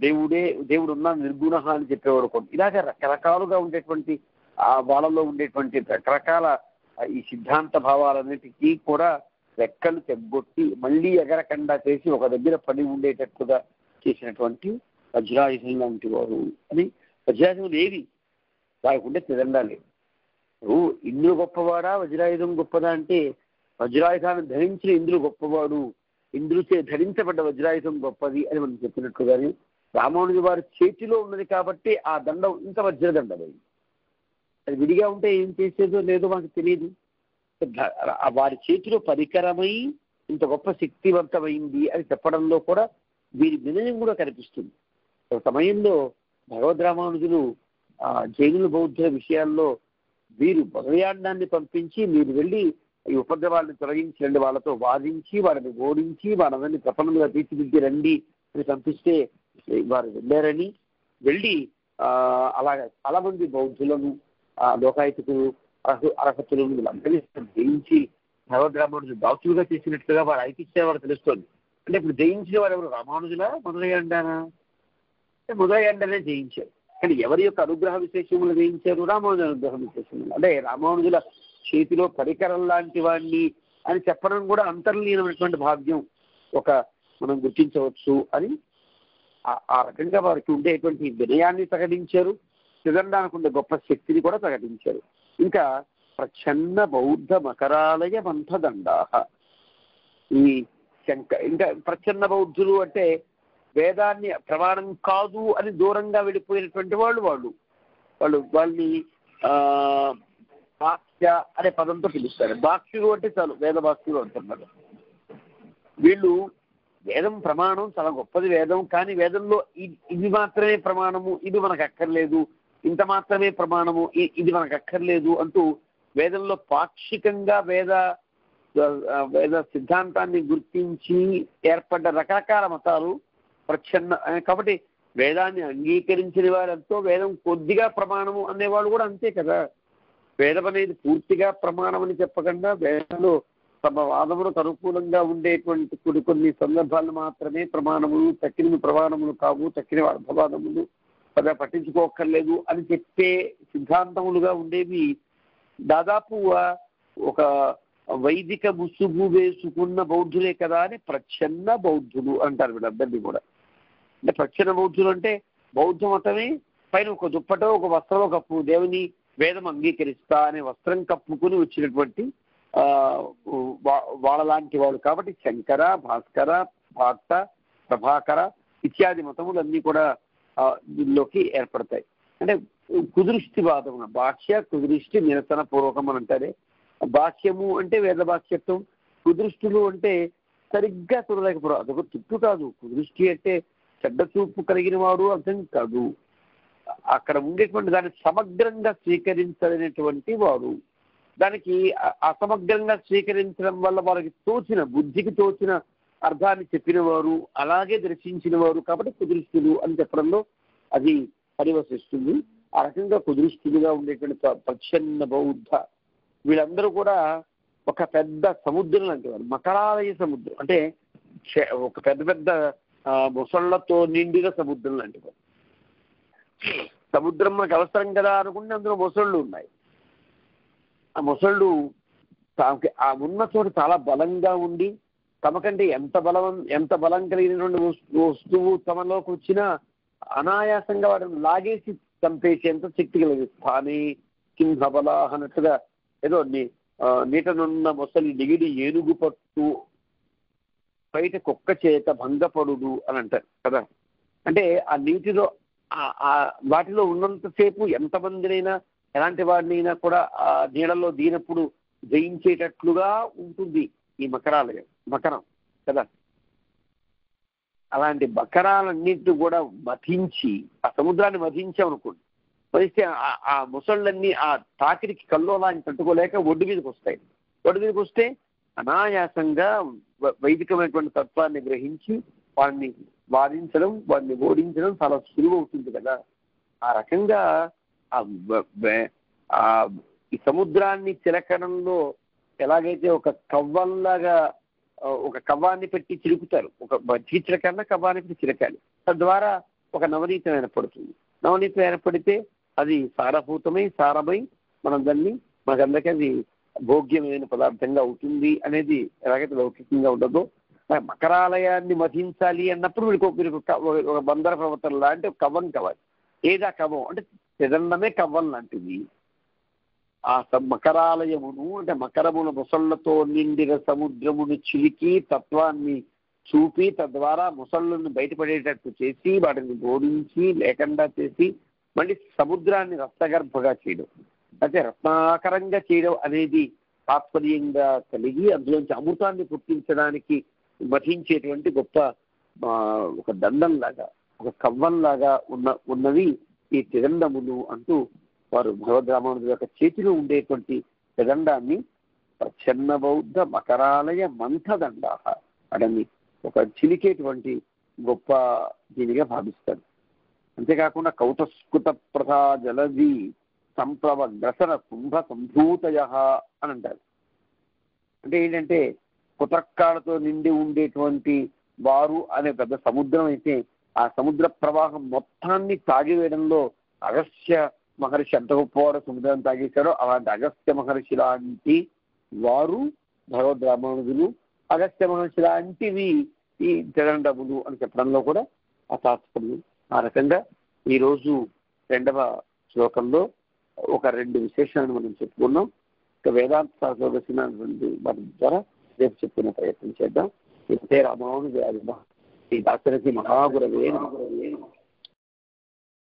దేవుడు ఉన్నా నిర్గుణ అని చెప్పేవాడు కొందరు. ఇలాగ రకరకాలుగా ఉండేటువంటి వాళ్ళలో ఉండేటువంటి రకరకాల ఈ సిద్ధాంత భావాలన్నిటికీ కూడా రెక్కలు తెగ్గొట్టి మళ్ళీ ఎగరకుండా చేసి ఒక దగ్గర పడి ఉండేటట్టుగా చేసినటువంటి వజ్రాయుధం లాంటి వారు అని. వజ్రాయుధం ఏవి వారికి ఉండే తిదండాలి. ఇంద్రుడు గొప్పవాడా వజ్రాయుధం గొప్పదా అంటే వజ్రాయుధాన్ని ధరించిన ఇంద్రుడు గొప్పవాడు, ఇంద్రుచే ధరించబడ్డ వజ్రాయుధం గొప్పది అని మనం చెప్పినట్టుగానే రామానుజు వారి చేతిలో ఉన్నది కాబట్టి ఆ దండం ఇంత వజ్రదండం. అది విడిగా ఉంటే ఏం చేసేదో లేదో మనకు తెలియదు. వారి చేతిలో పరికరమై ఇంత గొప్ప శక్తివంతమైంది అని చెప్పడంలో కూడా వీరి వినయం కూడా కనిపిస్తుంది. ఒక సమయంలో భగవద్ రామానుజులు జైనుల బౌద్ధుల విషయాల్లో వీరు బదయాన్నాన్ని పంపించి మీరు వెళ్ళి ఈ ఉపద్రవాలను తొలగించండి, వాళ్ళతో వాదించి వారిని ఓడించి వాళ్ళందరినీ ప్రపంచంగా తీర్చిదిద్ది రండి అని పంపిస్తే వారు వెళ్ళారని, వెళ్ళి అలాగా చాలా మంది బౌద్ధులను, లోకాయతికులు, అర్హతులను వీళ్ళందరినీ జయించి భగవద్ రామానుజులు దాసులుగా చేసినట్లుగా వారు ఐకిచ్చేవారు తెలుస్తోంది. అంటే ఇప్పుడు జయించిన వారు ఎవరు? రామానుజుల మొదలయ్యండానా? మొదలయ్యండనే జయించారు. కానీ ఎవరి యొక్క అనుగ్రహ విశేషములు జయించారు? రామానుజుల అనుగ్రహ విశేషములు. అంటే రామానుజుల చేతిలో పరికరం లాంటి వాడిని అని చెప్పడం కూడా అంతర్లీనమైనటువంటి భాగ్యం మనం గుర్తించవచ్చు అని ఆ రకంగా వారికి ఉండేటువంటి వినయాన్ని ప్రకటించారు, త్రిదండానికి ఉండే గొప్ప శక్తిని కూడా ప్రకటించారు. ఇంకా ప్రచ్ఛన్న బౌద్ధ మకరాలయ మంథదండా, ఈ ఇంకా ప్రచ్ఛన్న బౌద్ధులు అంటే వేదాన్ని ప్రమాణం కాదు అని దూరంగా వెళ్ళిపోయినటువంటి వాళ్ళని భాష్య అనే పదంతో పిలుస్తారు. భాష్యులు అంటే చాలు వేద భాష్యులు అంటున్నారు. వీళ్ళు వేదం ప్రమాణం చాలా గొప్పది వేదం, కానీ వేదంలో ఇది మాత్రమే ప్రమాణము, ఇది మనకు అక్కర్లేదు, ఇంత మాత్రమే ప్రమాణము, ఇది మనకు అక్కర్లేదు అంటూ వేదంలో పాక్షికంగా వేద సిద్ధాంతాన్ని గుర్తించి ఏర్పడ్డ రకరకాల మతాలు ప్రచ్ఛన్న. కాబట్టి వేదాన్ని అంగీకరించిన వారంతో వేదం కొద్దిగా ప్రమాణము అనేవాళ్ళు కూడా అంతే కదా. వేదం అనేది పూర్తిగా ప్రమాణం అని చెప్పకుండా వేదంలో తమ వాదములకు అనుకూలంగా ఉండేటువంటి కొన్ని సందర్భాలు మాత్రమే ప్రమాణములు, తక్కిన ప్రమాణములు కావు, తక్కిన అర్థవాదములు పెద్దగా పట్టించుకోక్కర్లేదు అని చెప్పే సిద్ధాంతములుగా ఉండేవి దాదాపు ఒక వైదిక ముసుగు వేసుకున్న బౌద్ధులే కదా అని ప్రచ్ఛన్న బౌద్ధులు అంటారు వీళ్ళందరినీ కూడా. అంటే ప్రచ్ఛన్న బౌద్ధులు అంటే బౌద్ధ మతమే పైన ఒక దుప్పటో ఒక వస్త్రమో కప్పు, దేవుని వేదం అంగీకరిస్తా అనే వస్త్రం కప్పుకుని వచ్చినటువంటి వాళ్ళలాంటి వాళ్ళు. కాబట్టి శంకర, భాస్కర, భాట్ట, ప్రభాకర ఇత్యాది మతములన్నీ కూడా దీనిలోకి ఏర్పడతాయి. అంటే కుదృష్టివాదమున భాష్య కుదృష్టి నిరసన పూర్వకం అని అంటారే. భాష్యము అంటే వేద భాష్యత్వం, కుదృష్టులు అంటే సరిగ్గా చూడలేకపోవడం, అదొక తిట్టు కాదు. కుదృష్టి అంటే చెడ్డ చూపు కలిగిన వాడు అర్థం కాదు, అక్కడ ఉండేటువంటి దాన్ని సమగ్రంగా స్వీకరించలేనటువంటి వాడు. దానికి అసమగ్రంగా స్వీకరించడం వల్ల వారికి తోచిన బుద్ధికి తోచిన అర్థాన్ని చెప్పిన వారు, అలాగే దర్శించిన వారు. కాబట్టి కుదృష్టులు అని చెప్పడంలో అది పరివసిస్తుంది. ఆ రకంగా కుదృష్టులుగా ఉండేటువంటి ప్రచ్ఛన్న బౌద్ధ వీళ్ళందరూ కూడా ఒక పెద్ద సముద్రం లాంటి వారు. మకరాలయ సముద్రం అంటే ఒక పెద్ద పెద్ద మొసళ్లతో నిండిన సముద్రం లాంటి వారు. సముద్రం మనకు అవసరం కదా అనుకుంటే అందులో మొసళ్ళు ఉన్నాయి. ఆ మొసళ్ళు ఆ ఉన్న చోటు చాలా బలంగా ఉండి తమకంటే ఎంత బలం కలిగినటువంటి వస్తువు తమలోకి వచ్చినా అనాయాసంగా వాటిని లాగేసి చంపేసేంత శక్తి కలిగి స్థానే సింహబల అన్నట్టుగా ఏదో నీటనున్న మొసలి నిగిడి ఏనుగు పట్టు బయట కుక్క చేత భంగపడుడు అని అంటారు కదా. అంటే ఆ నీటిలో వాటిలో ఉన్నంతసేపు ఎంతమందినైనా ఎలాంటి వాడినైనా కూడా ఆ నీళ్ళలో దిగినప్పుడు జయించేటట్లుగా ఉంటుంది ఈ మకరం కదా. అలాంటి మకరాలన్నింటినీ కూడా మధించి ఆ సముద్రాన్ని మధించామనుకోండి, మధిస్తే ఆ ముసళ్ళన్నీ ఆ తాకిడికి కల్లోలాన్ని తట్టుకోలేక ఒడ్డు మీదకి వస్తాయి. ఒడ్డు మీదకి వస్తే అనాయాసంగా వైదికమైనటువంటి తత్వాన్ని గ్రహించి వాడిని వాదించడం, వాడిని ఓడించడం చాలా సులువు అవుతుంది కదా. ఆ రకంగా ఈ సముద్రాన్ని చిలకడంలో ఎలాగైతే ఒక కవ్వంలాగా ఒక కవ్వాన్ని పెట్టి చిలుకుతారు, ఒక బజ్జీ కన్నా కవ్వాన్ని పెట్టి చిలకాలి, తద్వారా ఒక నవనీతం ఏర్పడుతుంది. నవనీతం ఏర్పడితే అది సారమై మనకందరికీ అది భోగ్యమైన పదార్థంగా అవుతుంది అనేది ఎలాగైతే లౌకికంగా ఉండదో, మకరాలయాన్ని మధించాలి అన్నప్పుడు వీరికి ఒక బందర పర్వతం లాంటి కవ్వం కావాలి. ఏదా కవ్వం అంటే త్రిదండమే కవ్వం లాంటిది. ఆ మకరాలయమును అంటే మకరముల ముసళ్లతో నిండిన సముద్రమును చిలికి తత్వాన్ని చూపి తద్వారా ముసళ్ళను బయటపడేటట్టు చేసి వాటిని ఓడించి లేకుండా చేసి మళ్ళీ సముద్రాన్ని రత్నగర్భగా చేయడం, అంటే రత్నాకరంగా చేయడం అనేది తాత్పర్యంగా కలిగి అందులోంచి అమృతాన్ని పుట్టించడానికి మధించేటువంటి గొప్ప ఒక దండంలాగా ఒక కవ్వంలాగా ఉన్నవి ఈ త్రిదండములు అంటూ వారు భగవద్రామానుజుల యొక్క చేతిలో ఉండేటువంటి త్రిదండాన్ని ప్రచ్ఛన్న బౌద్ధ మకరాలయ మంథదండా అడని ఒక చిలికేటువంటి గొప్ప దీనిగా భావిస్తారు. అంతేకాకుండా కౌటస్కృత ప్రథా జలది సంప్లవ గ్రసన కుంభ సంభూతయ అని అంటారు. అంటే ఏంటంటే కుతర్కాలతో నిండి ఉండేటువంటి వారు అనే పెద్ద సముద్రం అయితే ఆ సముద్ర ప్రవాహం మొత్తాన్ని తాగివేయడంలో అగస్త్య మహర్షి ఎంత గొప్పవారు సముద్రాన్ని తాగేశారో అలాంటి అగస్త్య మహర్షి లాంటి వారు భగవద్ రామానుజులు, అగస్త్య మహర్షి లాంటివి ఈ త్రిదండములు అని చెప్పడంలో కూడా ఆ తాత్పర్యం. ఆ రకంగా ఈరోజు 2వ శ్లోకంలో ఒక 2 విశేషాలను మనం చెప్పుకున్నాం. ఇక వేదాంత శాస్త్రంలో వచ్చినటువంటి వాటి ద్వారా రేపు చెప్పుకునే ప్రయత్నం చేద్దాం. ఇంతే రామానుజాయ శ్రీ దాశరథి మహాగురవే నమః.